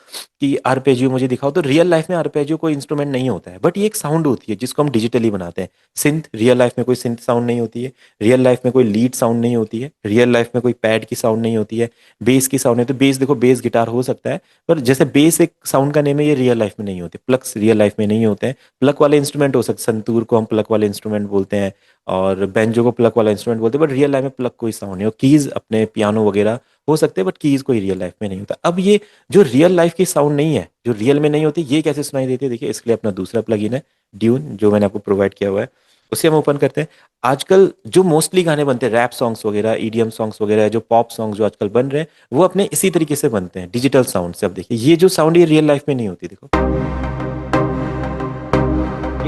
कि आर्पेजियो मुझे दिखाओ, तो रियल लाइफ में आर्पेजियो कोई इंस्ट्रूमेंट नहीं होता है, बट ये एक साउंड होती है जिसको हम डिजिटली बनाते हैं। सिंथ, रियल लाइफ में कोई सिंथ साउंड नहीं होती है, रियल लाइफ में कोई लीड साउंड नहीं होती है, रियल लाइफ में कोई पैड की साउंड नहीं होती है, बेस की साउंड है। तो बेस देखो, बेस गिटार हो सकता है, पर जैसे बेस एक साउंड का नेम है, ये रियल लाइफ में नहीं होते। प्लक्स रियल लाइफ में नहीं होते हैं। प्लक वाले इंस्ट्रूमेंट हो सकते, संतूर को हम प्लक वाले इंस्ट्रूमेंट बोलते हैं, और बेंजो को प्लक वाला इंस्ट्रूमेंट बोलते हैं, बट रियल लाइफ में प्लक कोई साउंड नहीं हो। कीज अपने पियानो वगैरह हो सकते हैं, बट कीज कोई रियल लाइफ में नहीं होता। अब ये जो रियल लाइफ की साउंड नहीं है, जो रियल में नहीं होती, ये कैसे सुनाई देती है, देखिए इसके लिए अपना दूसरा प्लगइन है ड्यून, जो मैंने आपको प्रोवाइड किया हुआ है। उसे हम ओपन करते हैं। आजकल जो मोस्टली गाने बनते हैं, रैप सॉन्ग्स वगैरह, ईडीएम सॉन्ग्स वगैरह, जो पॉप सॉन्ग जो आजकल बन रहे हैं, वो अपने इसी तरीके से बनते हैं, डिजिटल साउंड से। अब देखिए ये जो साउंड, ये रियल लाइफ में नहीं होती, देखो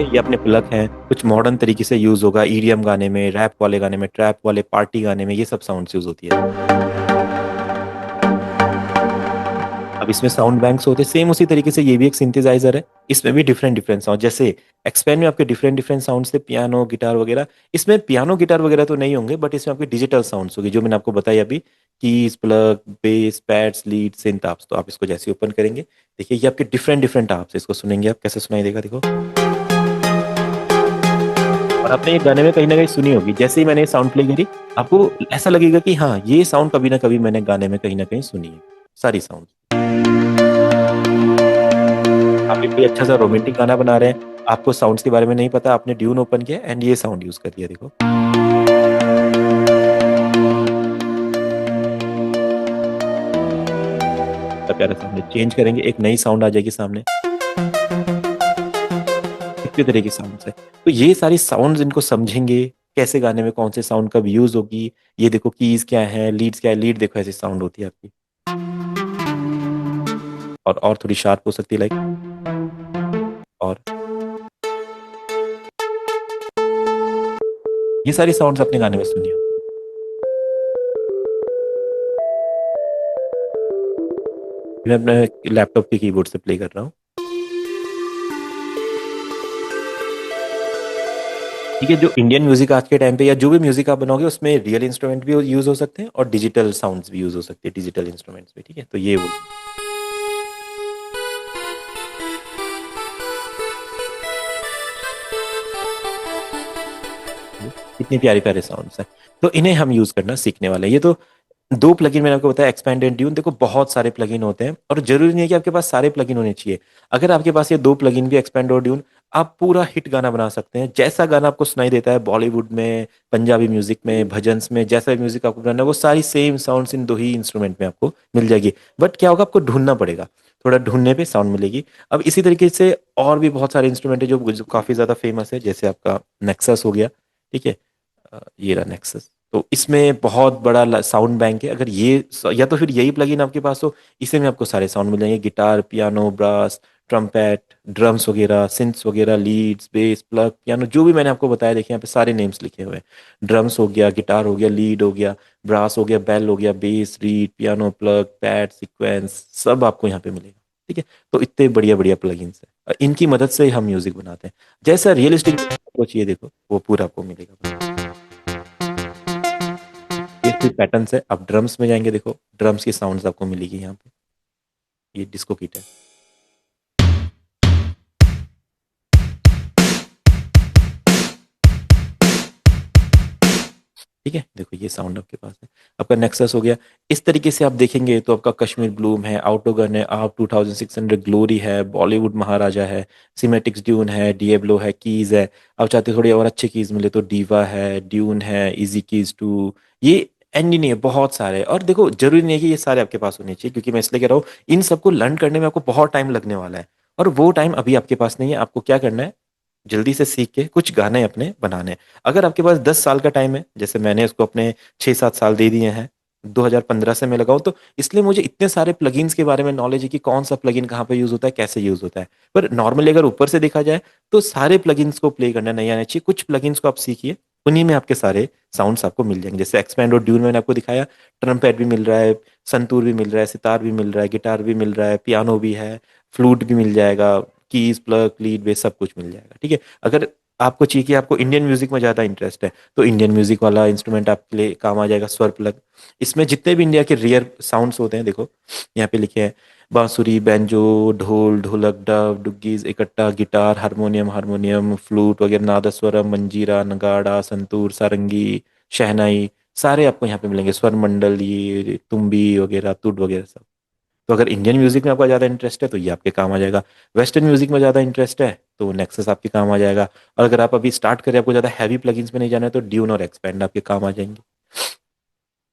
ये अपने प्लग हैं, कुछ मॉडर्न तरीके से यूज होगा ईडीएम गाने में, रैप वाले गाने में, ट्रैप वाले पार्टी गाने में, ये सब साउंड्स यूज होती है। अब इसमें साउंड बैंक्स होते हैं, सेम उसी तरीके से ये भी एक सिंथेसाइजर है। इसमें भी डिफरेंट डिफरेंट साउंड, जैसे एक्सपेंड में आपके डिफरेंट डिफरेंट साउंड्स थे, पियानो गिटार वगैरह। इसमें पियानो गिटार वगैरह तो नहीं होंगे, बट इसमें आपके डिजिटल साउंड्स होंगे, जो मैंने आपको बताई अभी, keys, pluck, bass, pads, lead, synth arps. तो आप इसको जैसे ओपन करेंगे, देखिए ये आपके डिफरेंट डिफरेंट आर्प्स, इसको सुनेंगे आप, कैसे सुनाई देगा देखो। और आपने ये गाने में कहीं ना कहीं सुनी होगी, जैसे ही मैंने ये साउंड प्ले करी, आपको ऐसा लगेगा कि हाँ, ये साउंड कभी ना कभी मैंने गाने में कहीं ना कहीं सुनी है, सारी साउंड। आप भी कोई अच्छा सा रोमांटिक गाना बना रहे हैं, आपको साउंड्स के बारे में नहीं पता, आपने ट्यून ओपन किया एंड ये साउंड यूज कर दिया, देखो। कितना प्यारा साउंड है, चेंज करेंगे एक नई साउंड आ जाएगी सामने, इतने तरह की साउंड्स है। तो ये सारी साउंड्स, इनको समझेंगे कैसे गाने में कौन से साउंड कब यूज होगी। ये देखो कीज क्या है, लीड्स क्या है, लीड देखो ऐसी साउंड होती है आपकी, और थोड़ी शार्प हो सकती है, लाइक, और ये सारी साउंड्स अपने गाने में सुनिए। मैं अपने लैपटॉप के कीबोर्ड से प्ले कर रहा हूँ। ठीक है, जो इंडियन म्यूजिक आज के टाइम पे, या जो भी म्यूजिक आप बनाओगे, उसमें रियल इंस्ट्रूमेंट भी यूज हो सकते हैं और डिजिटल साउंड्स भी यूज हो सकते हैं, डिजिटल इंस्ट्रूमेंट्स भी। ठीक है, तो ये वो कितनी प्यारी प्यारे साउंड्स हैं। तो इन्हें हम यूज करना सीखने वाले हैं। ये तो दो प्लगइन मैंने आपको बताया, एक्सपैंड एंड ट्यून। देखो बहुत सारे प्लगइन होते हैं, और जरूरी नहीं है कि आपके पास सारे प्लगइन होने चाहिए। अगर आपके पास ये दो प्लगइन भी, एक्सपैंड और ट्यून, आप पूरा हिट गाना बना सकते हैं। जैसा गाना आपको सुनाई देता है बॉलीवुड में, पंजाबी म्यूजिक में, भजन्स में, जैसा भी म्यूजिक आपको बनाना है, वो सारी सेम साउंड्स इन दो ही इंस्ट्रूमेंट में आपको मिल जाएगी। बट क्या होगा, आपको ढूंढना पड़ेगा, थोड़ा ढूंढने पे साउंड मिलेगी। अब इसी तरीके से और भी बहुत सारे इंस्ट्रूमेंट है जो काफी ज्यादा फेमस है, जैसे आपका नेक्सस हो गया। ठीक है, ये रहा नेक्सस। तो इसमें बहुत बड़ा साउंड बैंक है। अगर ये, या तो फिर यही प्लगइन आपके पास हो, इसे में आपको सारे साउंड मिल जाएंगे, guitar, piano, brass, trumpet, drums वगैरह, सिंथ्स वगैरह, लीड्स, बेस, प्लग, पियानो, जो भी मैंने आपको बताया, देखिए यहाँ पे सारे नेम्स लिखे हुए हैं। ड्रम्स हो गया, गिटार हो गया, लीड हो गया, ब्रास हो गया, बेल हो गया, base, read, piano, plug, pad, sequence, सब आपको यहाँ पे मिलेगा। ठीक है, तो इतने बढ़िया बढ़िया प्लगइन्स है, और इनकी मदद से हम म्यूजिक बनाते हैं। जैसा रियलिस्टिक आपको चाहिए, देखो वो पूरा आपको मिलेगा। ये सिर्फ पैटर्न्स है। अब ड्रम्स में जाएंगे, देखो ड्रम्स की साउंड्स आपको मिलेगी यहाँ पे। ये डिस्को किट है। ठीक है, देखो ये साउंड आपके पास है। आपका नेक्सस हो गया। इस तरीके से आप देखेंगे तो आपका कश्मीर ब्लूम है, आउटोगन है, आप 2600, ग्लोरी है, बॉलीवुड महाराजा है, सिमेटिक्स ड्यून है, डिएब्लो है, कीज है। आप चाहते हो थोड़ी और अच्छे कीज मिले तो डीवा है, ड्यून है, इजी कीज टू, ये एंड ही नहीं है, बहुत सारे हैं। और देखो जरूरी नहीं है कि ये सारे आपके पास होने चाहिए, क्योंकि मैं इसलिए कह रहा हूँ, इन सबको लर्न करने में आपको बहुत टाइम लगने वाला है, और वो टाइम अभी आपके पास नहीं है। आपको क्या करना है, जल्दी से सीख के कुछ गाने अपने बनाने हैं। अगर आपके पास 10 साल का टाइम है, जैसे मैंने उसको अपने 6-7 साल दे दिए हैं, 2015 से मैं लगाऊं, तो इसलिए मुझे इतने सारे प्लगइन्स के बारे में नॉलेज है कि कौन सा प्लगइन कहाँ पे यूज होता है, कैसे यूज होता है। पर नॉर्मली अगर ऊपर से देखा जाए, तो सारे प्लगइन्स को प्ले करना नहीं आना चाहिए, कुछ प्लगइन्स को आप सीखिए, उन्हीं में आपके सारे साउंड्स आपको मिल जाएंगे। जैसे एक्सपैंड और ड्यून मैंने आपको दिखाया, ट्रम्पेट भी मिल रहा है, संतूर भी मिल रहा है, सितार भी मिल रहा है, गिटार भी मिल रहा है, पियानो भी है, फ्लूट भी मिल जाएगा, कीज, प्लग, लीड, बेस, सब कुछ मिल जाएगा। ठीक है, अगर आपको चाहिए कि आपको इंडियन म्यूजिक में ज़्यादा इंटरेस्ट है, तो इंडियन म्यूजिक वाला इंस्ट्रूमेंट आपके लिए काम आ जाएगा, स्वर प्लग। इसमें जितने भी इंडिया के रेयर साउंड्स होते हैं, देखो यहाँ पे लिखे हैं, बांसुरी, बैंजो, ढोल, ढोलक, डब, डुग्गीज, इकट्ठा, गिटार, हारमोनियम, फ्लूट वगैरह, नादस्वरम, मंजीरा, नगाड़ा, संतूर, सारंगी, शहनाई, सारे आपको यहाँ पे मिलेंगे, स्वर मंडल, ये तुम्बी वगैरह, तुड वगैरह सब। तो अगर इंडियन म्यूजिक में आपका ज़्यादा इंटरेस्ट है, तो ये आपके काम आ जाएगा। वेस्टर्न म्यूजिक में ज़्यादा इंटरेस्ट है, तो नेक्सस आपके काम आ जाएगा। और अगर आप अभी स्टार्ट करें, आपको ज़्यादा हैवी प्लगइन्स में नहीं जाना है, तो ड्यून और एक्सपेंड आपके काम आ जाएंगे।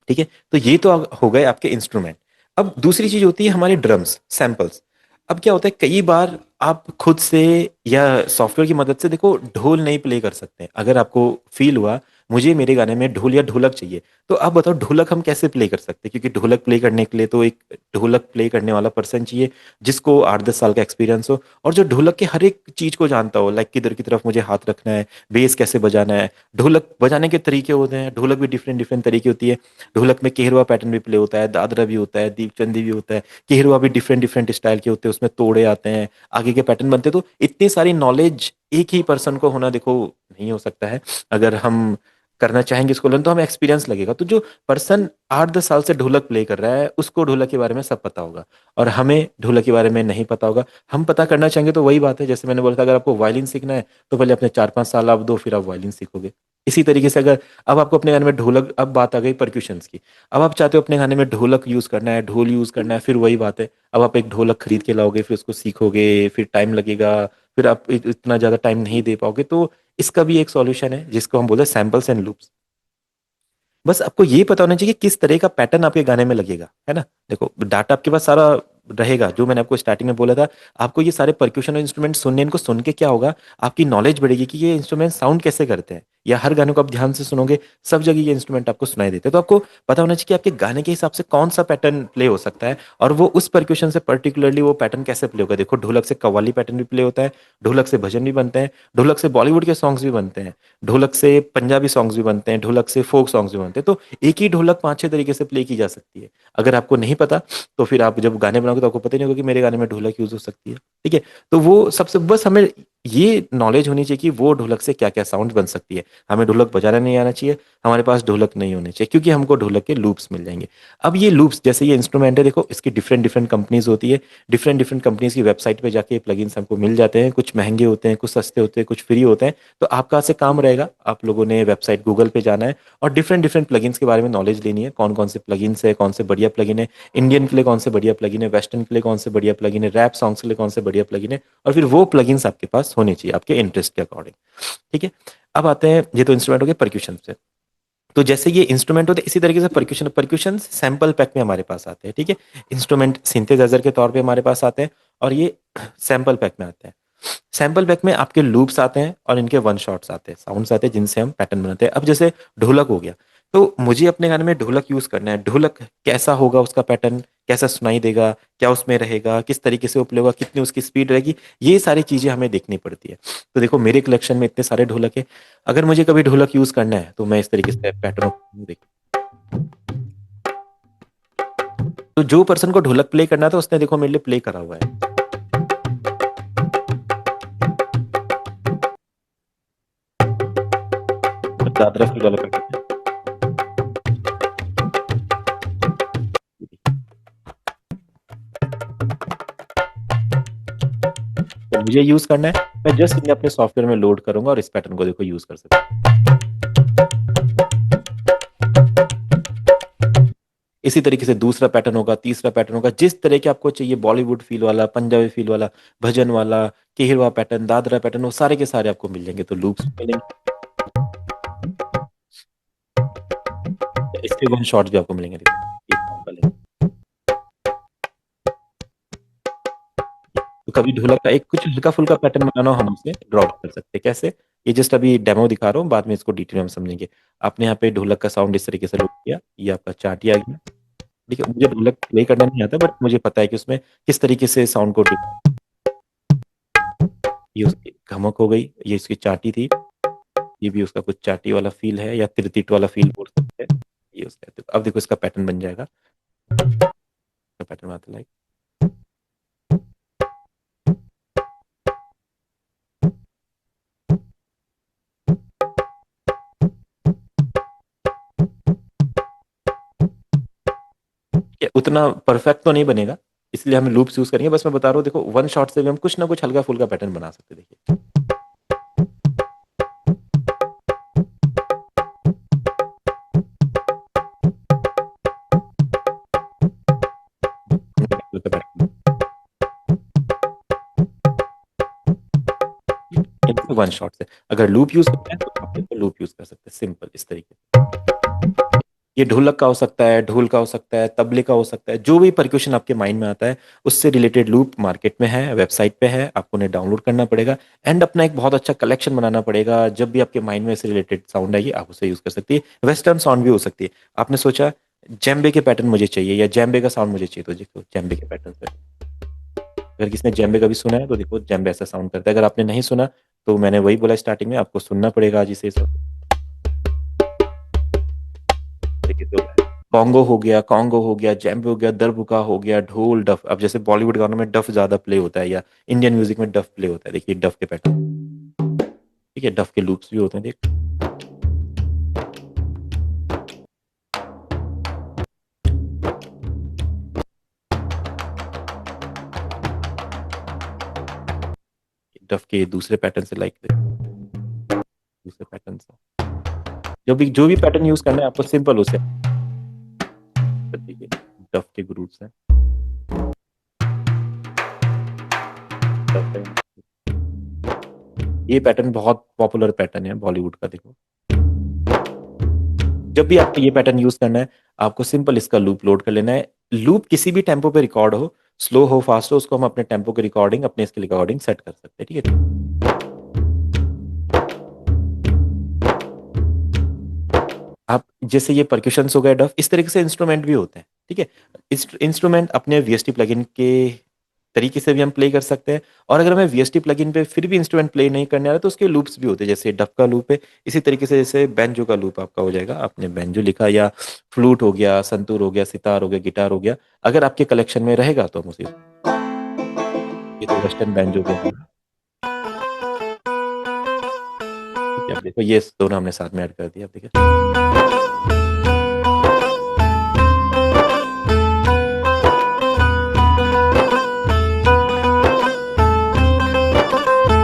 ठीक है, तो ये तो हो गए आपके इंस्ट्रूमेंट। अब दूसरी चीज होती है हमारे ड्रम्स, सैंपल्स। अब क्या होता है, कई बार आप खुद से या सॉफ्टवेयर की मदद से देखो ढोल नहीं प्ले कर सकते। अगर आपको फील हुआ मुझे मेरे गाने में ढोल या ढोलक चाहिए, तो आप बताओ ढोलक हम कैसे प्ले कर सकते हैं? क्योंकि ढोलक प्ले करने के लिए तो एक ढोलक प्ले करने वाला पर्सन चाहिए जिसको 8-10 साल का एक्सपीरियंस हो, और जो ढोलक के हर एक चीज को जानता हो, लाइक किधर की तरफ मुझे हाथ रखना है, बेस कैसे बजाना है। ढोलक बजाने के तरीके होते हैं, ढोलक भी डिफरेंट डिफरेंट तरीके होती है। ढोलक में केहरवा पैटर्न भी प्ले होता है, दादरा भी होता है, दीपचंदी भी होता है। केहरवा भी डिफरेंट डिफरेंट स्टाइल के होते हैं, उसमें तोड़े आते हैं, आगे के पैटर्न बनते हैं। तो इतनी सारी नॉलेज एक ही पर्सन को होना देखो नहीं हो सकता है। अगर हम करना चाहेंगे इसको लर्न, तो हमें एक्सपीरियंस लगेगा। तो जो पर्सन 8-10 साल से ढोलक प्ले कर रहा है उसको ढोलक के बारे में सब पता होगा, और हमें ढोलक के बारे में नहीं पता होगा। हम पता करना चाहेंगे तो वही बात है, जैसे मैंने बोला था, अगर आपको वायलिन सीखना है तो पहले अपने 4-5 साल आप दो, फिर आप वायलिन सीखोगे। इसी तरीके से अगर अब आपको अपने गाने में ढोलक, अब बात आ गई परक्यूशंस की, अब आप चाहते हो अपने गाने में ढोलक यूज करना है, ढोल यूज करना है, फिर वही बात है, अब आप एक ढोलक खरीद के लाओगे, फिर उसको सीखोगे, फिर टाइम लगेगा, फिर आप इतना ज्यादा टाइम नहीं दे पाओगे। तो इसका भी एक सॉल्यूशन है जिसको हम बोलते हैं सैम्पल्स एंड लूप्स। बस आपको ये पता होना चाहिए कि किस तरह का पैटर्न आपके गाने में लगेगा, है ना। देखो डाटा आपके पास सारा रहेगा, जो मैंने आपको स्टार्टिंग में बोला था। आपको ये सारे परक्यूशन और इंस्ट्रूमेंट सुनने, इनको सुन के क्या होगा, आपकी नॉलेज बढ़ेगी कि ये इंस्ट्रूमेंट साउंड कैसे करते हैं। या हर गाने को आप ध्यान से सुनोगे, सब जगह ये इंस्ट्रूमेंट आपको सुनाई देते हैं। तो आपको पता होना चाहिए कि आपके गाने के हिसाब से कौन सा पैटर्न प्ले हो सकता है, और वो उस परक्यूशन से पर्टिकुलरली वो पैटर्न कैसे प्ले होगा। देखो ढोलक से कव्वाली पैटर्न भी प्ले होता है, ढोलक से भजन भी बनते हैं, ढोलक से बॉलीवुड के सॉन्ग्स भी बनते हैं, ढोलक से पंजाबी सॉन्ग्स भी बनते हैं, ढोलक से फोक सॉन्ग्स भी बनते हैं। तो एक ही ढोलक 5-6 तरीके से प्ले की जा सकती है। अगर आपको नहीं पता, तो फिर आप जब गाने बनाओगे तो आपको पता ही नहीं होगा कि मेरे गाने में ढोलक यूज हो सकती है। ठीक है। तो वो सबसे बस हमें ये नॉलेज होनी चाहिए कि वो ढोलक से क्या क्या साउंड बन सकती है। हमें ढोलक बजाना नहीं आना चाहिए, हमारे पास ढोलक नहीं होने चाहिए, क्योंकि हमको ढोलक के लूप्स मिल जाएंगे। अब ये लूप्स, जैसे ये इंस्ट्रूमेंट है, देखो इसकी डिफरेंट डिफरेंट कंपनीज होती है। डिफरेंट डिफरेंट कंपनीज की वेबसाइट पे जाके प्लगइन्स हमको मिल जाते हैं। कुछ महंगे होते हैं, कुछ सस्ते होते हैं, कुछ फ्री होते हैं। तो आपका से काम रहेगा, आप लोगों ने वेबसाइट गूगल पे जाना है और डिफरेंट डिफरेंट प्लगइन्स के बारे में नॉलेज लेनी है। कौन कौन से प्लगइन्स है, कौन से बढ़िया प्लगइन है, इंडियन के लिए कौन से बढ़िया प्लगइन है, वेस्टर्न के लिए कौन से बढ़िया प्लगइन है, रैप सॉन्ग्स के लिए कौन से बढ़िया प्लगइन है, और फिर वो प्लगइन्स आपके पास होने चाहिए आपके इंटरेस्ट के अकॉर्डिंग। ठीक है। अब आते हैं, ये तो इंस्ट्रूमेंट हो गए परक्यूशन से। तो जैसे ये इंस्ट्रूमेंट होते हैं, इसी तरीके से परक्यूशन परक्यूशन सैंपल पैक में हमारे पास आते हैं। ठीक है। इंस्ट्रूमेंट सिंथेसाइजर के तौर पे हमारे पास आते हैं, और ये सैंपल पैक में आते हैं। सैंपल पैक में आपके लूप्स आते हैं और इनके वन शॉट्स आते हैं, साउंड्स आते हैं जिनसे हम पैटर्न बनाते हैं। अब जैसे ढोलक हो गया, तो मुझे अपने गाने में ढोलक यूज करना है। ढोलक कैसा होगा, उसका पैटर्न कैसा सुनाई देगा, क्या उसमें रहेगा, किस तरीके से वो प्ले होगा, कितनी उसकी स्पीड रहेगी, ये सारी चीजें हमें देखनी पड़ती है। तो देखो मेरे कलेक्शन में इतने सारे ढोलक है। अगर मुझे कभी ढोलक यूज करना है तो मैं इस तरीके से पैटर्न देख। तो जो पर्सन को ढोलक प्ले करना था उसने देखो मेरे लिए प्ले करा हुआ है। दादरा फील वाला पैटर्न है। तो मुझे यूज करना है, मैं जस्ट इन्हें अपने सॉफ्टवेयर में लोड करूंगा और इस पैटर्न को देखो यूज कर सकते हैं। इसी तरीके से दूसरा पैटर्न होगा, तीसरा पैटर्न होगा, जिस तरह के आपको चाहिए, बॉलीवुड फील वाला, पंजाबी फील वाला, भजन वाला, केहरवा पैटर्न, दादरा पैटर्न, वो सारे के सारे आपको मिल जाएंगे। तो लूप्स मिलेंगे, इसके वन शॉट भी आपको मिलेंगे। देखो एग्जाम्पल है। तो कभी ढोलक का एक कुछ हल्का फुल्का पैटर्न बनाना हो, हम उसे ड्रॉप कर सकते हैं। कैसे? ये जस्ट अभी डेमो दिखा रहा हूँ, बाद में इसको डिटेल में हम समझेंगे। आपने यहाँ पे ढोलक का साउंड इस तरीके से लोड किया, ये आपका चार्ट ही आ गया। ठीक है। मुझे ढोलक प्ले करना नहीं आता, बट मुझे पता है कि उसमें किस तरीके से साउंड को ये उसकी धमक हो गई, ये इसकी चाटी थी, ये भी उसका कुछ चाटी वाला फील है, या तिरतिट वाला फील बोल सकते हैं। ये उसका, तो अब देखो इसका पैटर्न बन जाएगा। पैटर्न आता लाइक, उतना परफेक्ट तो नहीं बनेगा, इसलिए हम लूप्स यूज करेंगे। बस मैं बता रहा हूँ, देखो वन शॉट से भी हम कुछ ना कुछ हल्का फुल्का पैटर्न बना सकते हैं। देखिए हल्का पैटर्न, वन शॉट से। अगर लूप यूज करना है तो आप लूप यूज कर सकते हैं, सिंपल इस तरीके से। ये ढोलक का हो सकता है, ढोल का हो सकता है, तबले का हो सकता है, जो भी परक्यूशन आपके माइंड में आता है उससे रिलेटेड लूप मार्केट में है, वेबसाइट पे है, आपको उन्हें डाउनलोड करना पड़ेगा एंड अपना एक बहुत अच्छा कलेक्शन बनाना पड़ेगा। जब भी आपके माइंड में इससे रिलेटेड साउंड आएगी आप उसे यूज कर सकती है। वेस्टर्न साउंड भी हो सकती है। आपने सोचा जैम्बे के पैटर्न मुझे चाहिए या जैम्बे का साउंड मुझे चाहिए, तो देखो जैम्बे के पैटर्न पे, अगर किसी ने जैम्बे का भी सुना है तो देखो जैम्बे ऐसा साउंड करता है। अगर आपने नहीं सुना तो मैंने वही बोला स्टार्टिंग में, आपको सुनना पड़ेगा आज इसे सब। देखिए तो कॉन्गो हो गया, जैम्बे हो गया, दरबुका हो गया, ढोल, डफ। अब जैसे बॉलीवुड गानों में डफ ज्यादा प्ले होता है या इंडियन म्यूजिक में डफ प्ले होता है, देखिए डफ के पैटर्न, ठीक है, डफ के लूप्स भी होते हैं, देख। डफ के दूसरे पैटर्न से लाइक दूसरे पैटर्न से जो भी पैटर्न यूज करना है आपको सिंपल उसे देखिए। डफ के ग्रुप्स हैं, डफ है। ये पैटर्न बहुत पॉपुलर पैटर्न है बॉलीवुड का, देखो। जब भी आपको ये पैटर्न यूज करना है आपको सिंपल इसका लूप लोड कर लेना है। लूप किसी भी टेम्पो पे रिकॉर्ड हो, स्लो हो फास्ट हो, उसको हम अपने टेम्पो के रिकॉर्डिंग अपने इसके रिकॉर्डिंग सेट कर सकते हैं, ठीक है। आप जैसे ये परक्यूशंस हो गए डफ, इस तरीके से इंस्ट्रूमेंट भी होते हैं, ठीक है। इस इंस्ट्रूमेंट अपने वीएसटी प्लगइन के तरीके से भी हम प्ले कर सकते हैं। और अगर हमें वीएसटी प्लगइन पे फिर भी इंस्ट्रूमेंट प्ले नहीं करने आ रहा तो उसके लूप्स भी होते हैं, जैसे डफ का लूप है, इसी तरीके से जैसे बैंजो का लूप आपका हो जाएगा। आपने बैंजो लिखा या फ्लूट हो गया, संतूर हो गया, सितार हो गया, गिटार हो गया, अगर आपके कलेक्शन में रहेगा तो हम उसे, ये तो वेस्टर्न बैंजो हो गया, ठीक है। अब देखो ये दोनों हमने साथ में ऐड कर दिया, अब देखिए,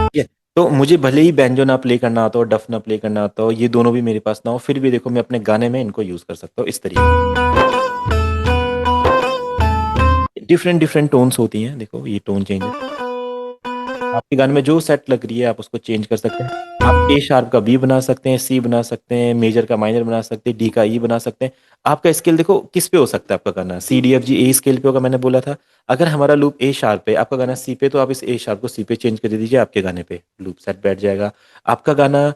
ठीक है। तो मुझे भले ही बैंजो ना प्ले करना आता हो, डफ ना प्ले करना आता हो, ये दोनों भी मेरे पास ना हो, फिर भी देखो मैं अपने गाने में इनको यूज कर सकता हूँ इस तरीके। डिफरेंट डिफरेंट टोन्स होती हैं, देखो ये टोन चेंज है, आपके गाने में जो सेट लग रही है आप उसको चेंज कर सकते हैं। आप ए शार्प का बी बना सकते हैं, सी बना सकते हैं, मेजर का माइनर बना सकते हैं, डी का ई बना सकते हैं। आपका स्केल देखो किस पे हो सकता है आपका गाना, C D F G A scale पे होगा, मैंने बोला था। अगर हमारा लूप ए शार्प है, आपका गाना सी पे, तो आप इस ए शार्प को सी पे चेंज कर दीजिए, आपके गाने पे लूप सेट बैठ जाएगा। आपका गाना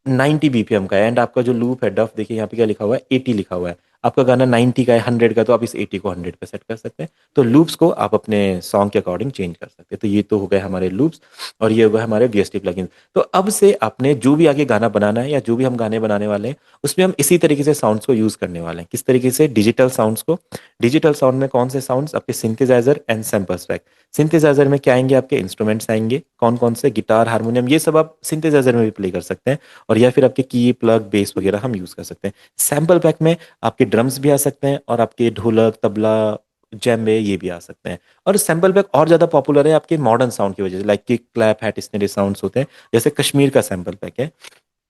90 बीपीएम का है एंड आपका जो लूप है डफ, देखिए यहाँ पे क्या लिखा हुआ है, 80 लिखा हुआ है। आपका गाना 90 का है, 100 का, तो आप इस 80 को 100 पे सेट कर सकते हैं। तो लूप्स को आप अपने सॉन्ग के अकॉर्डिंग चेंज कर सकते हैं। तो ये तो हो गए हमारे लूप्स और ये हो गए हमारे वीएसटी प्लगइन। तो अब से आपने जो भी आगे गाना बनाना है या जो भी हम गाने बनाने वाले हैं उसमें हम इसी तरीके से साउंड्स को यूज करने वाले हैं। किस तरीके से? डिजिटल साउंड्स को। डिजिटल साउंड में कौन से साउंड्स? आपके synthesizer and sample track. Synthesizer में क्या आएंगे? आपके इंस्ट्रूमेंट्स आएंगे, कौन कौन से? गिटार, हारमोनियम, ये सब आप सिंथेसाइजर में भी प्ले कर सकते हैं। और या फिर आपके की, प्लग, बेस वगैरह हम यूज कर सकते हैं। सैंपल पैक में आपके ड्रम्स भी आ सकते हैं और आपके ढोलक, तबला, जैम्बे ये भी आ सकते हैं। और सैंपल पैक और ज्यादा पॉपुलर है आपके मॉडर्न साउंड की वजह से, like kick, clap, hat, snare sounds होते हैं, जैसे कश्मीर का सैंपल पैक है।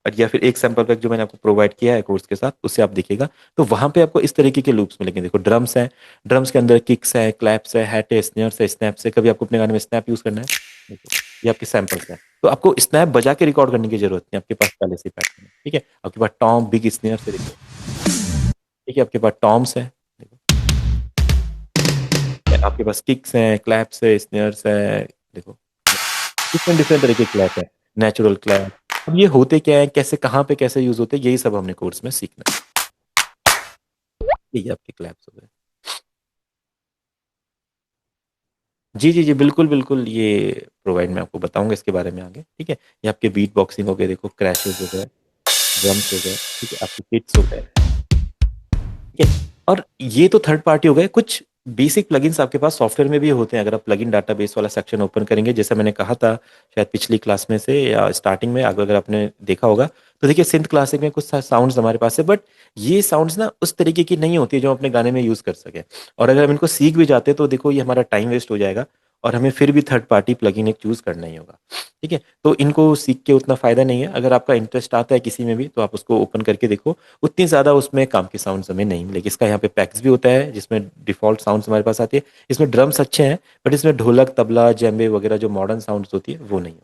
और या फिर एक सैंपल पैक जो मैंने आपको प्रोवाइड किया है कोर्स के साथ, उससे आप देखिएगा तो वहां पे आपको इस तरीके के लूप्स मिलेंगे। देखो ड्रम्स हैं, ड्रम्स के अंदर किक्स है, क्लैप्स है, हैट है, स्नेयर्स है, स्नैप्स है। कभी आपको अपने गाने में स्नैप यूज करना है, देखो ये आपके सैंपल्स है, तो आपको स्नैप बजा के रिकॉर्ड करने की जरूरत नहीं, आपके पास पहले से पैटर्न है, ठीक है। आपके पास टॉम, बिग स्नेयर से, देखो ठीक है, आपके पास टॉम्स है, देखो आपके पास किक्स हैं, क्लैप्स है, स्नेयर्स है, देखो डिफरेंट डिफरेंट तरह के क्लैप है, नेचुरल क्लैप। अब ये होते क्या है, कैसे, कहाँ पे कैसे यूज होते हैं, यही सब हमने कोर्स में सीखना है। ये आपके क्लैप्स हो गए। जी जी जी, बिल्कुल बिल्कुल, ये प्रोवाइड मैं आपको बताऊंगा इसके बारे में आगे, ठीक है। ये आपके बीट बॉक्सिंग हो गए, देखो क्रैशेस हो गए, ड्रम्स हो गए, ठीक है, आपके किट्स हो गए, ठीक है। और ये तो थर्ड पार्टी हो गए। कुछ बेसिक प्लगइन्स आपके पास सॉफ्टवेयर में भी होते हैं। अगर आप प्लगइन डाटाबेस वाला सेक्शन ओपन करेंगे, जैसा मैंने कहा था शायद पिछली क्लास में से या स्टार्टिंग में, अगर आपने देखा होगा तो देखिए सिंथ क्लासिक में कुछ साउंड्स हमारे पास है, बट ये साउंड्स ना उस तरीके की नहीं होती जो हम अपने गाने में यूज कर सके। और अगर हम इनको सीख भी जाते तो देखो ये हमारा टाइम वेस्ट हो जाएगा और हमें फिर भी थर्ड पार्टी प्लगइन एक चूज करना ही होगा, ठीक है। तो इनको सीख के उतना फायदा नहीं है। अगर आपका इंटरेस्ट आता है किसी में भी तो आप उसको ओपन करके देखो, उतनी ज़्यादा उसमें काम के साउंड्स हमें नहीं मिलेगी। इसका यहाँ पे पैक्स भी होता है जिसमें डिफॉल्ट साउंड्स हमारे पास आती है। इसमें ड्रम्स अच्छे हैं बट इसमें ढोलक, तबला, जेम्बे वगैरह जो मॉडर्न साउंड्स होती है वो नहीं है,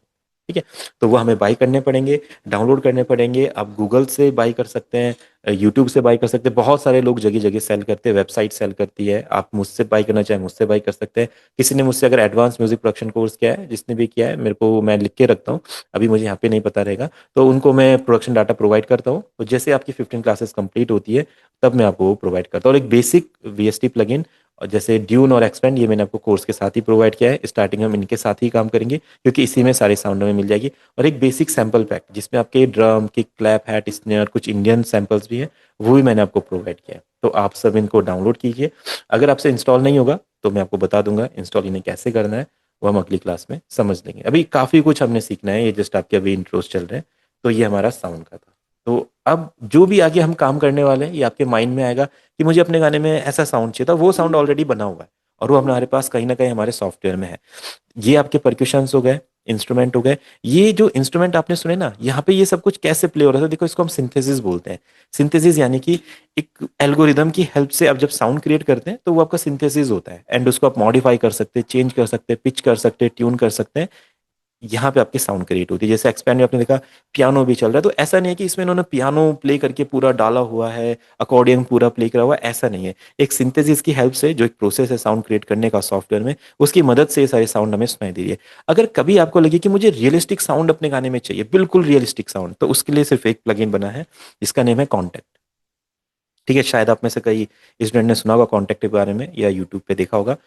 ठीक है। तो वो हमें बाई करने पड़ेंगे, डाउनलोड करने पड़ेंगे। आप गूगल से बाई कर सकते हैं, यूट्यूब से बाई कर सकते हैं, बहुत सारे लोग जगह जगह सेल करते हैं, वेबसाइट सेल करती है, आप मुझसे बाई करना चाहें मुझसे बाई कर सकते हैं। किसी ने मुझसे अगर एडवांस म्यूजिक प्रोडक्शन कोर्स किया है, जिसने भी किया है मेरे को, मैं लिख के रखता हूँ, अभी मुझे यहाँ पे नहीं पता रहेगा, तो उनको मैं प्रोडक्शन डाटा प्रोवाइड करता हूँ। तो जैसे आपकी 15 क्लासेस कंप्लीट होती है तब मैं आपको वो प्रोवाइड करता हूँ। और एक बेसिक वीएसटी प्लगइन और जैसे ड्यून और एक्सपेंड, ये मैंने आपको कोर्स के साथ ही प्रोवाइड किया है। स्टार्टिंग में हम इनके साथ ही काम करेंगे क्योंकि इसी में सारे साउंड हमें मिल जाएगी। और एक बेसिक सैंपल पैक जिसमें आपके drum kick clap hat snare कुछ इंडियन सैंपल्स भी हैं, वो भी मैंने आपको प्रोवाइड किया है। तो आप सब इनको डाउनलोड कीजिए। अगर आपसे इंस्टॉल नहीं होगा तो मैं आपको बता दूंगा इंस्टॉल इन्हें कैसे करना है, वो हम अगली क्लास में समझ लेंगे। अभी काफ़ी कुछ हमने सीखना है, ये जस्ट आपके अभी इंट्रोस चल रहे हैं। तो ये हमारा साउंड का था। तो अब जो भी आगे हम काम करने वाले हैं, ये आपके माइंड में आएगा कि मुझे अपने गाने में ऐसा साउंड चाहिए था, वो साउंड ऑलरेडी बना हुआ है और वो हमारे पास कहीं ना कहीं हमारे सॉफ्टवेयर में है। ये आपके परक्यूशंस हो गए, इंस्ट्रूमेंट हो गए। ये जो इंस्ट्रूमेंट आपने सुने ना, यहाँ पे ये सब कुछ कैसे प्ले हो रहा था, देखो इसको हम सिंथेसिस बोलते हैं। सिंथेसिस यानी कि एक एल्गोरिदम की हेल्प से आप जब साउंड क्रिएट करते हैं तो वो आपका सिंथेसिस होता है, एंड उसको आप मॉडिफाई कर सकते हैं, चेंज कर सकते हैं, पिच कर सकते हैं, ट्यून कर सकते हैं। यहाँ पे आपकी साउंड क्रिएट होती है। जैसे एक्सपैंड में आपने देखा पियानो भी चल रहा है, तो ऐसा नहीं है कि इसमें इन्होंने पियानो प्ले करके पूरा डाला हुआ है, अकॉर्डियन पूरा प्ले करा हुआ है, ऐसा नहीं है। एक सिंथेसिस की हेल्प से, जो एक प्रोसेस है साउंड क्रिएट करने का सॉफ्टवेयर में, उसकी मदद से ये सारे साउंड हमें सुनाई दे रही है। अगर कभी आपको लगे कि मुझे रियलिस्टिक साउंड अपने गाने में चाहिए, बिल्कुल रियलिस्टिक साउंड, तो उसके लिए सिर्फ एक प्लगइन बना है, जिसका नेम है कॉन्टेक्ट। ठीक है, शायद आप में से कई स्टूडेंट ने सुना होगा कॉन्टेक्ट के बारे में या यूट्यूब पे देखा होगा।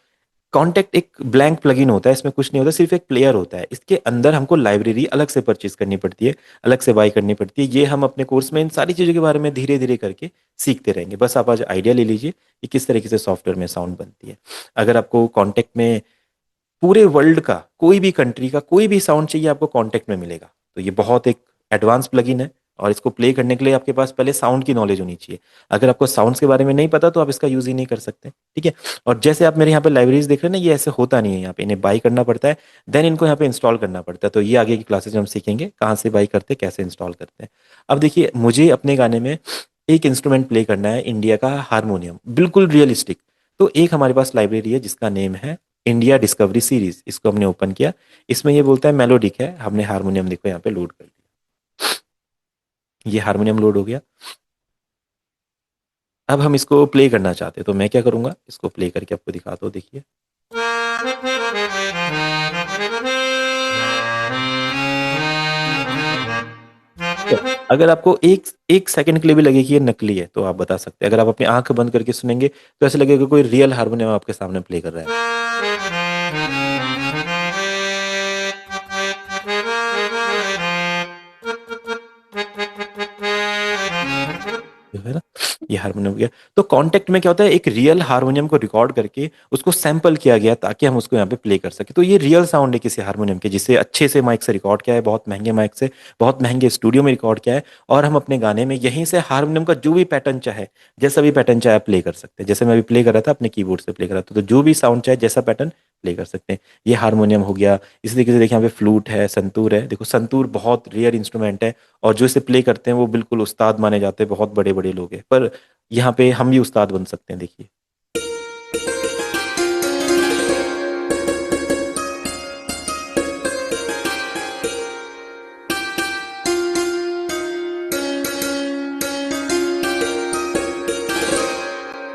कॉन्टेक्ट एक ब्लैंक प्लगइन होता है, इसमें कुछ नहीं होता, सिर्फ एक प्लेयर होता है। इसके अंदर हमको लाइब्रेरी अलग से परचेज करनी पड़ती है, अलग से बाई करनी पड़ती है। ये हम अपने कोर्स में इन सारी चीज़ों के बारे में धीरे धीरे करके सीखते रहेंगे। बस आप आज आइडिया ले लीजिए कि किस तरीके से सॉफ्टवेयर में साउंड बनती है। अगर आपको कॉन्टेक्ट में पूरे वर्ल्ड का कोई भी कंट्री का कोई भी साउंड चाहिए, आपको कॉन्टेक्ट में मिलेगा। तो ये बहुत एक एडवांस प्लगइन है और इसको प्ले करने के लिए आपके पास पहले साउंड की नॉलेज होनी चाहिए। अगर आपको साउंड्स के बारे में नहीं पता तो आप इसका यूज ही नहीं कर सकते। ठीक है। और जैसे आप मेरे यहाँ पे लाइब्रेरीज देख रहे हैं ना, ये ऐसे होता नहीं है, यहाँ पे इन्हें बाई करना पड़ता है, देन इनको यहाँ पे इंस्टॉल करना पड़ता है। तो ये आगे की क्लासेज में हम सीखेंगे कहाँ से बाई करते हैं, कैसे इंस्टॉल करते हैं। अब देखिए, मुझे अपने गाने में एक इंस्ट्रूमेंट प्ले करना है, इंडिया का हारमोनियम, बिल्कुल रियलिस्टिक। तो एक हमारे पास लाइब्रेरी है जिसका नेम है इंडिया डिस्कवरी सीरीज। इसको हमने ओपन किया, इसमें ये बोलता है मेलोडिक है, हमने हारमोनियम देखो यहाँ पे लोड कर दिया। ये हारमोनियम लोड हो गया। अब हम इसको प्ले करना चाहते हैं, तो मैं क्या करूंगा, इसको प्ले करके आपको दिखाता हूँ, देखिए। तो अगर आपको एक एक सेकंड के लिए भी लगे कि ये नकली है, तो आप बता सकते हैं। अगर आप अपनी आंख बंद करके सुनेंगे तो ऐसा लगेगा कोई रियल हारमोनियम आपके सामने प्ले कर रहा है ना। ये हारमोनियम हो गया। तो कॉन्टेक्ट में क्या होता है, एक रियल हारमोनियम को रिकॉर्ड करके उसको सैंपल किया गया ताकि हम उसको यहाँ पे प्ले कर सके। तो ये रियल साउंड है किसी हारमोनियम के, जिसे अच्छे से माइक से रिकॉर्ड किया है, बहुत महंगे माइक से, बहुत महंगे स्टूडियो में रिकॉर्ड किया है। और हम अपने गाने में यहीं से हारमोनियम का जो भी पैटर्न चाहे, जैसा भी पैटर्न चाहे प्ले कर सकते हैं। जैसे मैं अभी प्ले कर रहा था, अपने कीबोर्ड से प्ले कर रहा था, तो जो भी साउंड चाहे, जैसा पैटर्न प्ले कर सकते हैं। ये हारमोनियम हो गया। इसी तरीके से देखिए, यहाँ पे फ्लूट है, संतूर है। देखो, संतूर बहुत रेयर इंस्ट्रूमेंट है और जो इसे प्ले करते हैं वो बिल्कुल उस्ताद माने जाते हैं, बहुत बड़े बड़े लोग हैं। पर यहाँ पे हम भी उस्ताद बन सकते हैं, देखिए।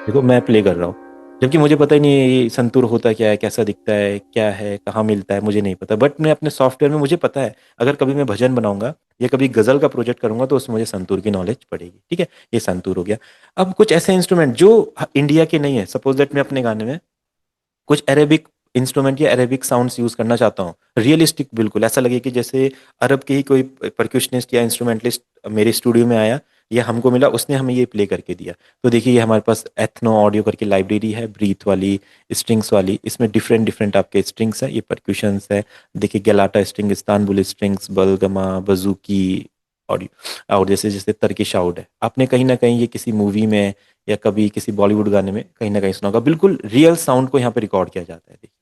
देखो, मैं प्ले कर रहा हूँ, जबकि मुझे पता ही नहीं है ये संतूर होता क्या है, कैसा दिखता है, क्या है, कहाँ मिलता है, मुझे नहीं पता। बट मैं अपने सॉफ्टवेयर में, मुझे पता है, अगर कभी मैं भजन बनाऊंगा या कभी गजल का प्रोजेक्ट करूंगा तो उसमें मुझे संतूर की नॉलेज पड़ेगी। ठीक है, ये संतूर हो गया। अब कुछ ऐसे इंस्ट्रूमेंट जो इंडिया के नहीं है, सपोज दैट मैं अपने गाने में कुछ अरेबिक इंस्ट्रूमेंट या अरेबिक साउंड्स यूज करना चाहता हूँ, रियलिस्टिक, बिल्कुल ऐसा लगे कि जैसे अरब के ही कोई परक्यूशनिस्ट या इंस्ट्रूमेंटलिस्ट मेरे स्टूडियो में आया या हमको मिला, उसने हमें ये प्ले करके दिया। तो देखिए, ये हमारे पास एथनो ऑडियो करके लाइब्रेरी है, ब्रीथ वाली, स्ट्रिंग्स वाली। इसमें डिफरेंट डिफरेंट आपके स्ट्रिंग्स है, ये परक्यूशंस है। देखिए, Galata string, Istanbul strings, baglama, bouzouki audio. और जैसे जैसे तर्किश आउड है, आपने कहीं ना कहीं ये किसी मूवी में या कभी किसी बॉलीवुड गाने में कहीं ना कहीं सुना होगा। बिल्कुल रियल साउंड को यहाँ पे रिकॉर्ड किया जाता है, देखिए।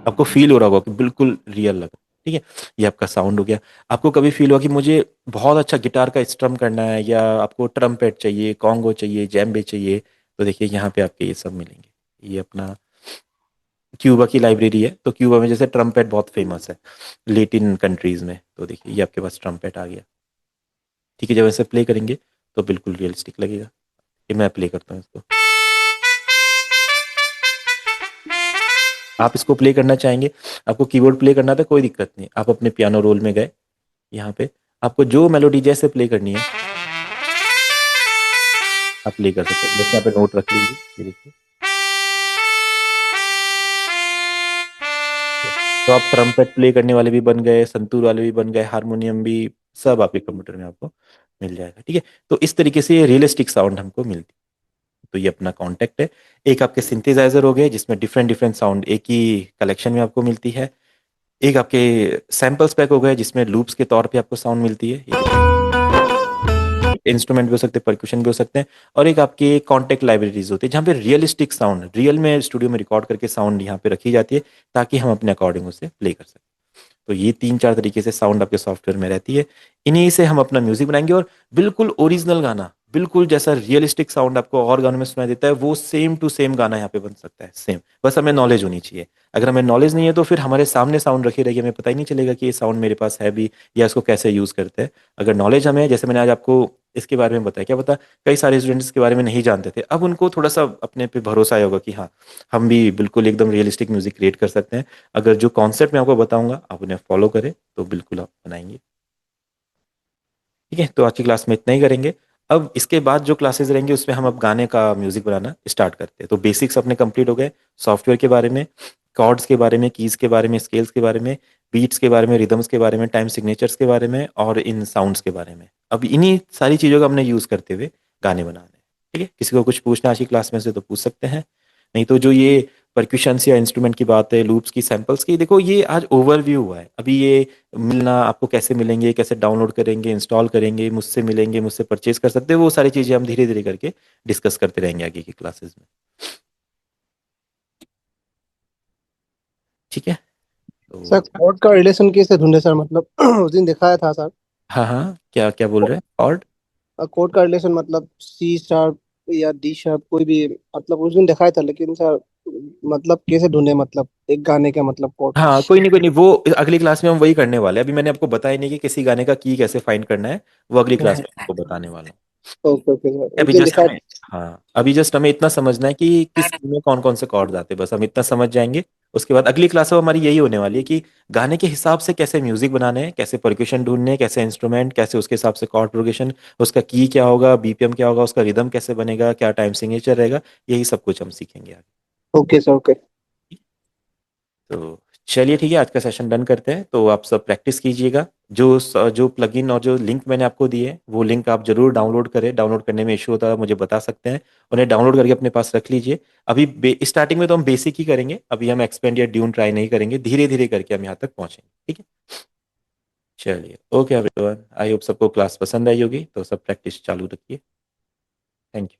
आपको फील हो रहा होगा कि बिल्कुल रियल लगा। ठीक है, ये आपका साउंड हो गया। आपको कभी फील हुआ कि मुझे बहुत अच्छा गिटार का स्ट्रम करना है, या आपको ट्रम्पेट चाहिए, कॉन्गो चाहिए, जैम्बे चाहिए, तो देखिए यहाँ पे आपके ये सब मिलेंगे। ये अपना क्यूबा की लाइब्रेरी है। तो क्यूबा में जैसे ट्रम्पेट बहुत फेमस है लेटिन कंट्रीज में। तो देखिए ये आपके पास ट्रम्पेट आ गया। ठीक है, जब ऐसे प्ले करेंगे तो बिल्कुल रियलिस्टिक लगेगा। ये मैं प्ले करता हूँ इसको। आप इसको प्ले करना चाहेंगे, आपको कीबोर्ड प्ले करना था, कोई दिक्कत नहीं, आप अपने पियानो रोल में गए, यहाँ पे आपको जो मेलोडी जैसे प्ले करनी है आप प्ले कर सकते हैं। जैसे यहाँ पे नोट रख लीजिए, ये देखिए। तो आप ट्रम्पेट प्ले करने वाले भी बन गए, संतूर वाले भी बन गए, हारमोनियम भी, सब आपके कंप्यूटर में आपको मिल जाएगा। ठीक है, तो इस तरीके से रियलिस्टिक साउंड हमको मिलती है। तो ये अपना कॉन्टेक्ट है। एक आपके सिंथेसाइजर हो गए जिसमें डिफरेंट डिफरेंट साउंड एक ही कलेक्शन में आपको मिलती है। एक आपके सैम्पल्स पैक हो गए जिसमें लूप्स के तौर पे आपको साउंड मिलती है। ये इंस्ट्रूमेंट भी हो सकते हैं, परक्यूशन भी हो सकते हैं। और एक आपकी कॉन्टेक्ट लाइब्रेरीज होती है जहाँ पे रियलिस्टिक साउंड रियल में स्टूडियो में रिकॉर्ड करके साउंड यहाँ पे रखी जाती है, ताकि हम अपने अकॉर्डिंग उसे प्ले कर सकें। तो ये 3-4 तरीके से साउंड आपके सॉफ्टवेयर में रहती है। इन्हीं से हम अपना म्यूजिक बनाएंगे, और बिल्कुल ओरिजिनल गाना, बिल्कुल जैसा रियलिस्टिक साउंड आपको और गानों में सुनाई देता है, वो सेम टू सेम गाना यहाँ पे बन सकता है, सेम। बस हमें नॉलेज होनी चाहिए। अगर हमें नॉलेज नहीं है तो फिर हमारे सामने साउंड रखी रहेगी, हमें पता ही नहीं चलेगा कि ये साउंड मेरे पास है भी, या इसको कैसे यूज करते हैं। अगर नॉलेज हमें है, जैसे मैंने आज आपको इसके बारे में बताया, क्या पता कई सारे स्टूडेंट्स इसके बारे में नहीं जानते थे, अब उनको थोड़ा सा अपने पे भरोसा आया होगा कि हाँ, हम भी बिल्कुल एकदम रियलिस्टिक म्यूजिक क्रिएट कर सकते हैं। अगर जो कॉन्सेप्ट मैं आपको बताऊंगा आप उन्हें फॉलो करें तो बिल्कुल आप बनाएंगे। ठीक है, तो आज की क्लास में इतना ही करेंगे। अब इसके बाद जो क्लासेस रहेंगे उसमें हम अब गाने का म्यूजिक बनाना स्टार्ट करते हैं। तो बेसिक्स अपने कंप्लीट हो गए, सॉफ्टवेयर के बारे में, कॉर्ड्स के बारे में, कीज के बारे में, स्केल्स के बारे में, बीट्स के बारे में, रिदम्स के बारे में, टाइम सिग्नेचर्स के बारे में, और इन साउंड्स के बारे में। अब इन्हीं सारी चीज़ों का हमने यूज़ करते हुए गाने बनाने हैं। ठीक है, किसी को कुछ पूछना आज की क्लास में से तो पूछ सकते हैं। नहीं तो जो ये परक्यूशंस या इंस्ट्रूमेंट की बात है, लूप्स की, सैंपल्स की, देखो ये आज ओवरव्यू हुआ है। अभी ये मिलना आपको कैसे मिलेंगे, कैसे डाउनलोड करेंगे, इंस्टॉल करेंगे, मुझसे मिलेंगे, मुझसे परचेज कर सकते हैं, वो सारी चीज़ें हम धीरे धीरे करके डिस्कस करते रहेंगे आगे की क्लासेस में। ठीक है, सर तो कोड का रिलेशन कैसे ढूंढे सर, मतलब उस दिन दिखाया था सर। हाँ हाँ, क्या क्या बोल रहे हैं, और कोड का रिलेशन मतलब सी शार्प या डी शार्प कोई भी, मतलब उस दिन दिखाया था, लेकिन सर मतलब कैसे ढूंढे, मतलब एक गाने का मतलब कोड। हाँ, कोई नहीं कोई नहीं, वो अगली क्लास में हम वही करने वाले हैं। अभी मैंने आपको बताया नहीं कि किसी गाने का की कैसे फाइंड करना है, वो अगली क्लास में आपको बताने वाला हूँ। ओके ओके सर, उस अभी दिन जस्ट दिखाया। हमें, हाँ अभी जस्ट हमें इतना समझना है कि किस की में कौन कौन से कॉर्ड्स आते हैं, बस हम इतना समझ जाएंगे। उसके बाद अगली क्लास में हमारी यही होने वाली है कि गाने के हिसाब से कैसे म्यूजिक बनाने हैं, कैसे परक्यूशन ढूंढने हैं, कैसे इंस्ट्रूमेंट, कैसे उसके हिसाब से कॉर्ड प्रोग्रेशन, उसका की क्या होगा, बीपीएम क्या होगा, उसका रिदम कैसे बनेगा, क्या टाइम सिग्नेचर रहेगा, यही सब कुछ हम सीखेंगे आगे। Okay sir okay. तो चलिए ठीक है, आज का सेशन डन करते हैं। तो आप सब प्रैक्टिस कीजिएगा। जो प्लगइन और जो लिंक मैंने आपको दिए वो लिंक आप जरूर डाउनलोड करें। डाउनलोड करने में इशू होता है मुझे बता सकते हैं, उन्हें डाउनलोड करके अपने पास रख लीजिए। अभी स्टार्टिंग में तो हम बेसिक ही करेंगे, अभी हम एक्सपेंड या ड्यून ट्राई नहीं करेंगे, धीरे धीरे करके हम यहाँ तक पहुंचेंगे। ठीक है, चलिए ओके एवरीवन, आई होप सबको क्लास पसंद आई होगी, तो सब प्रैक्टिस चालू रखिए। Thank you.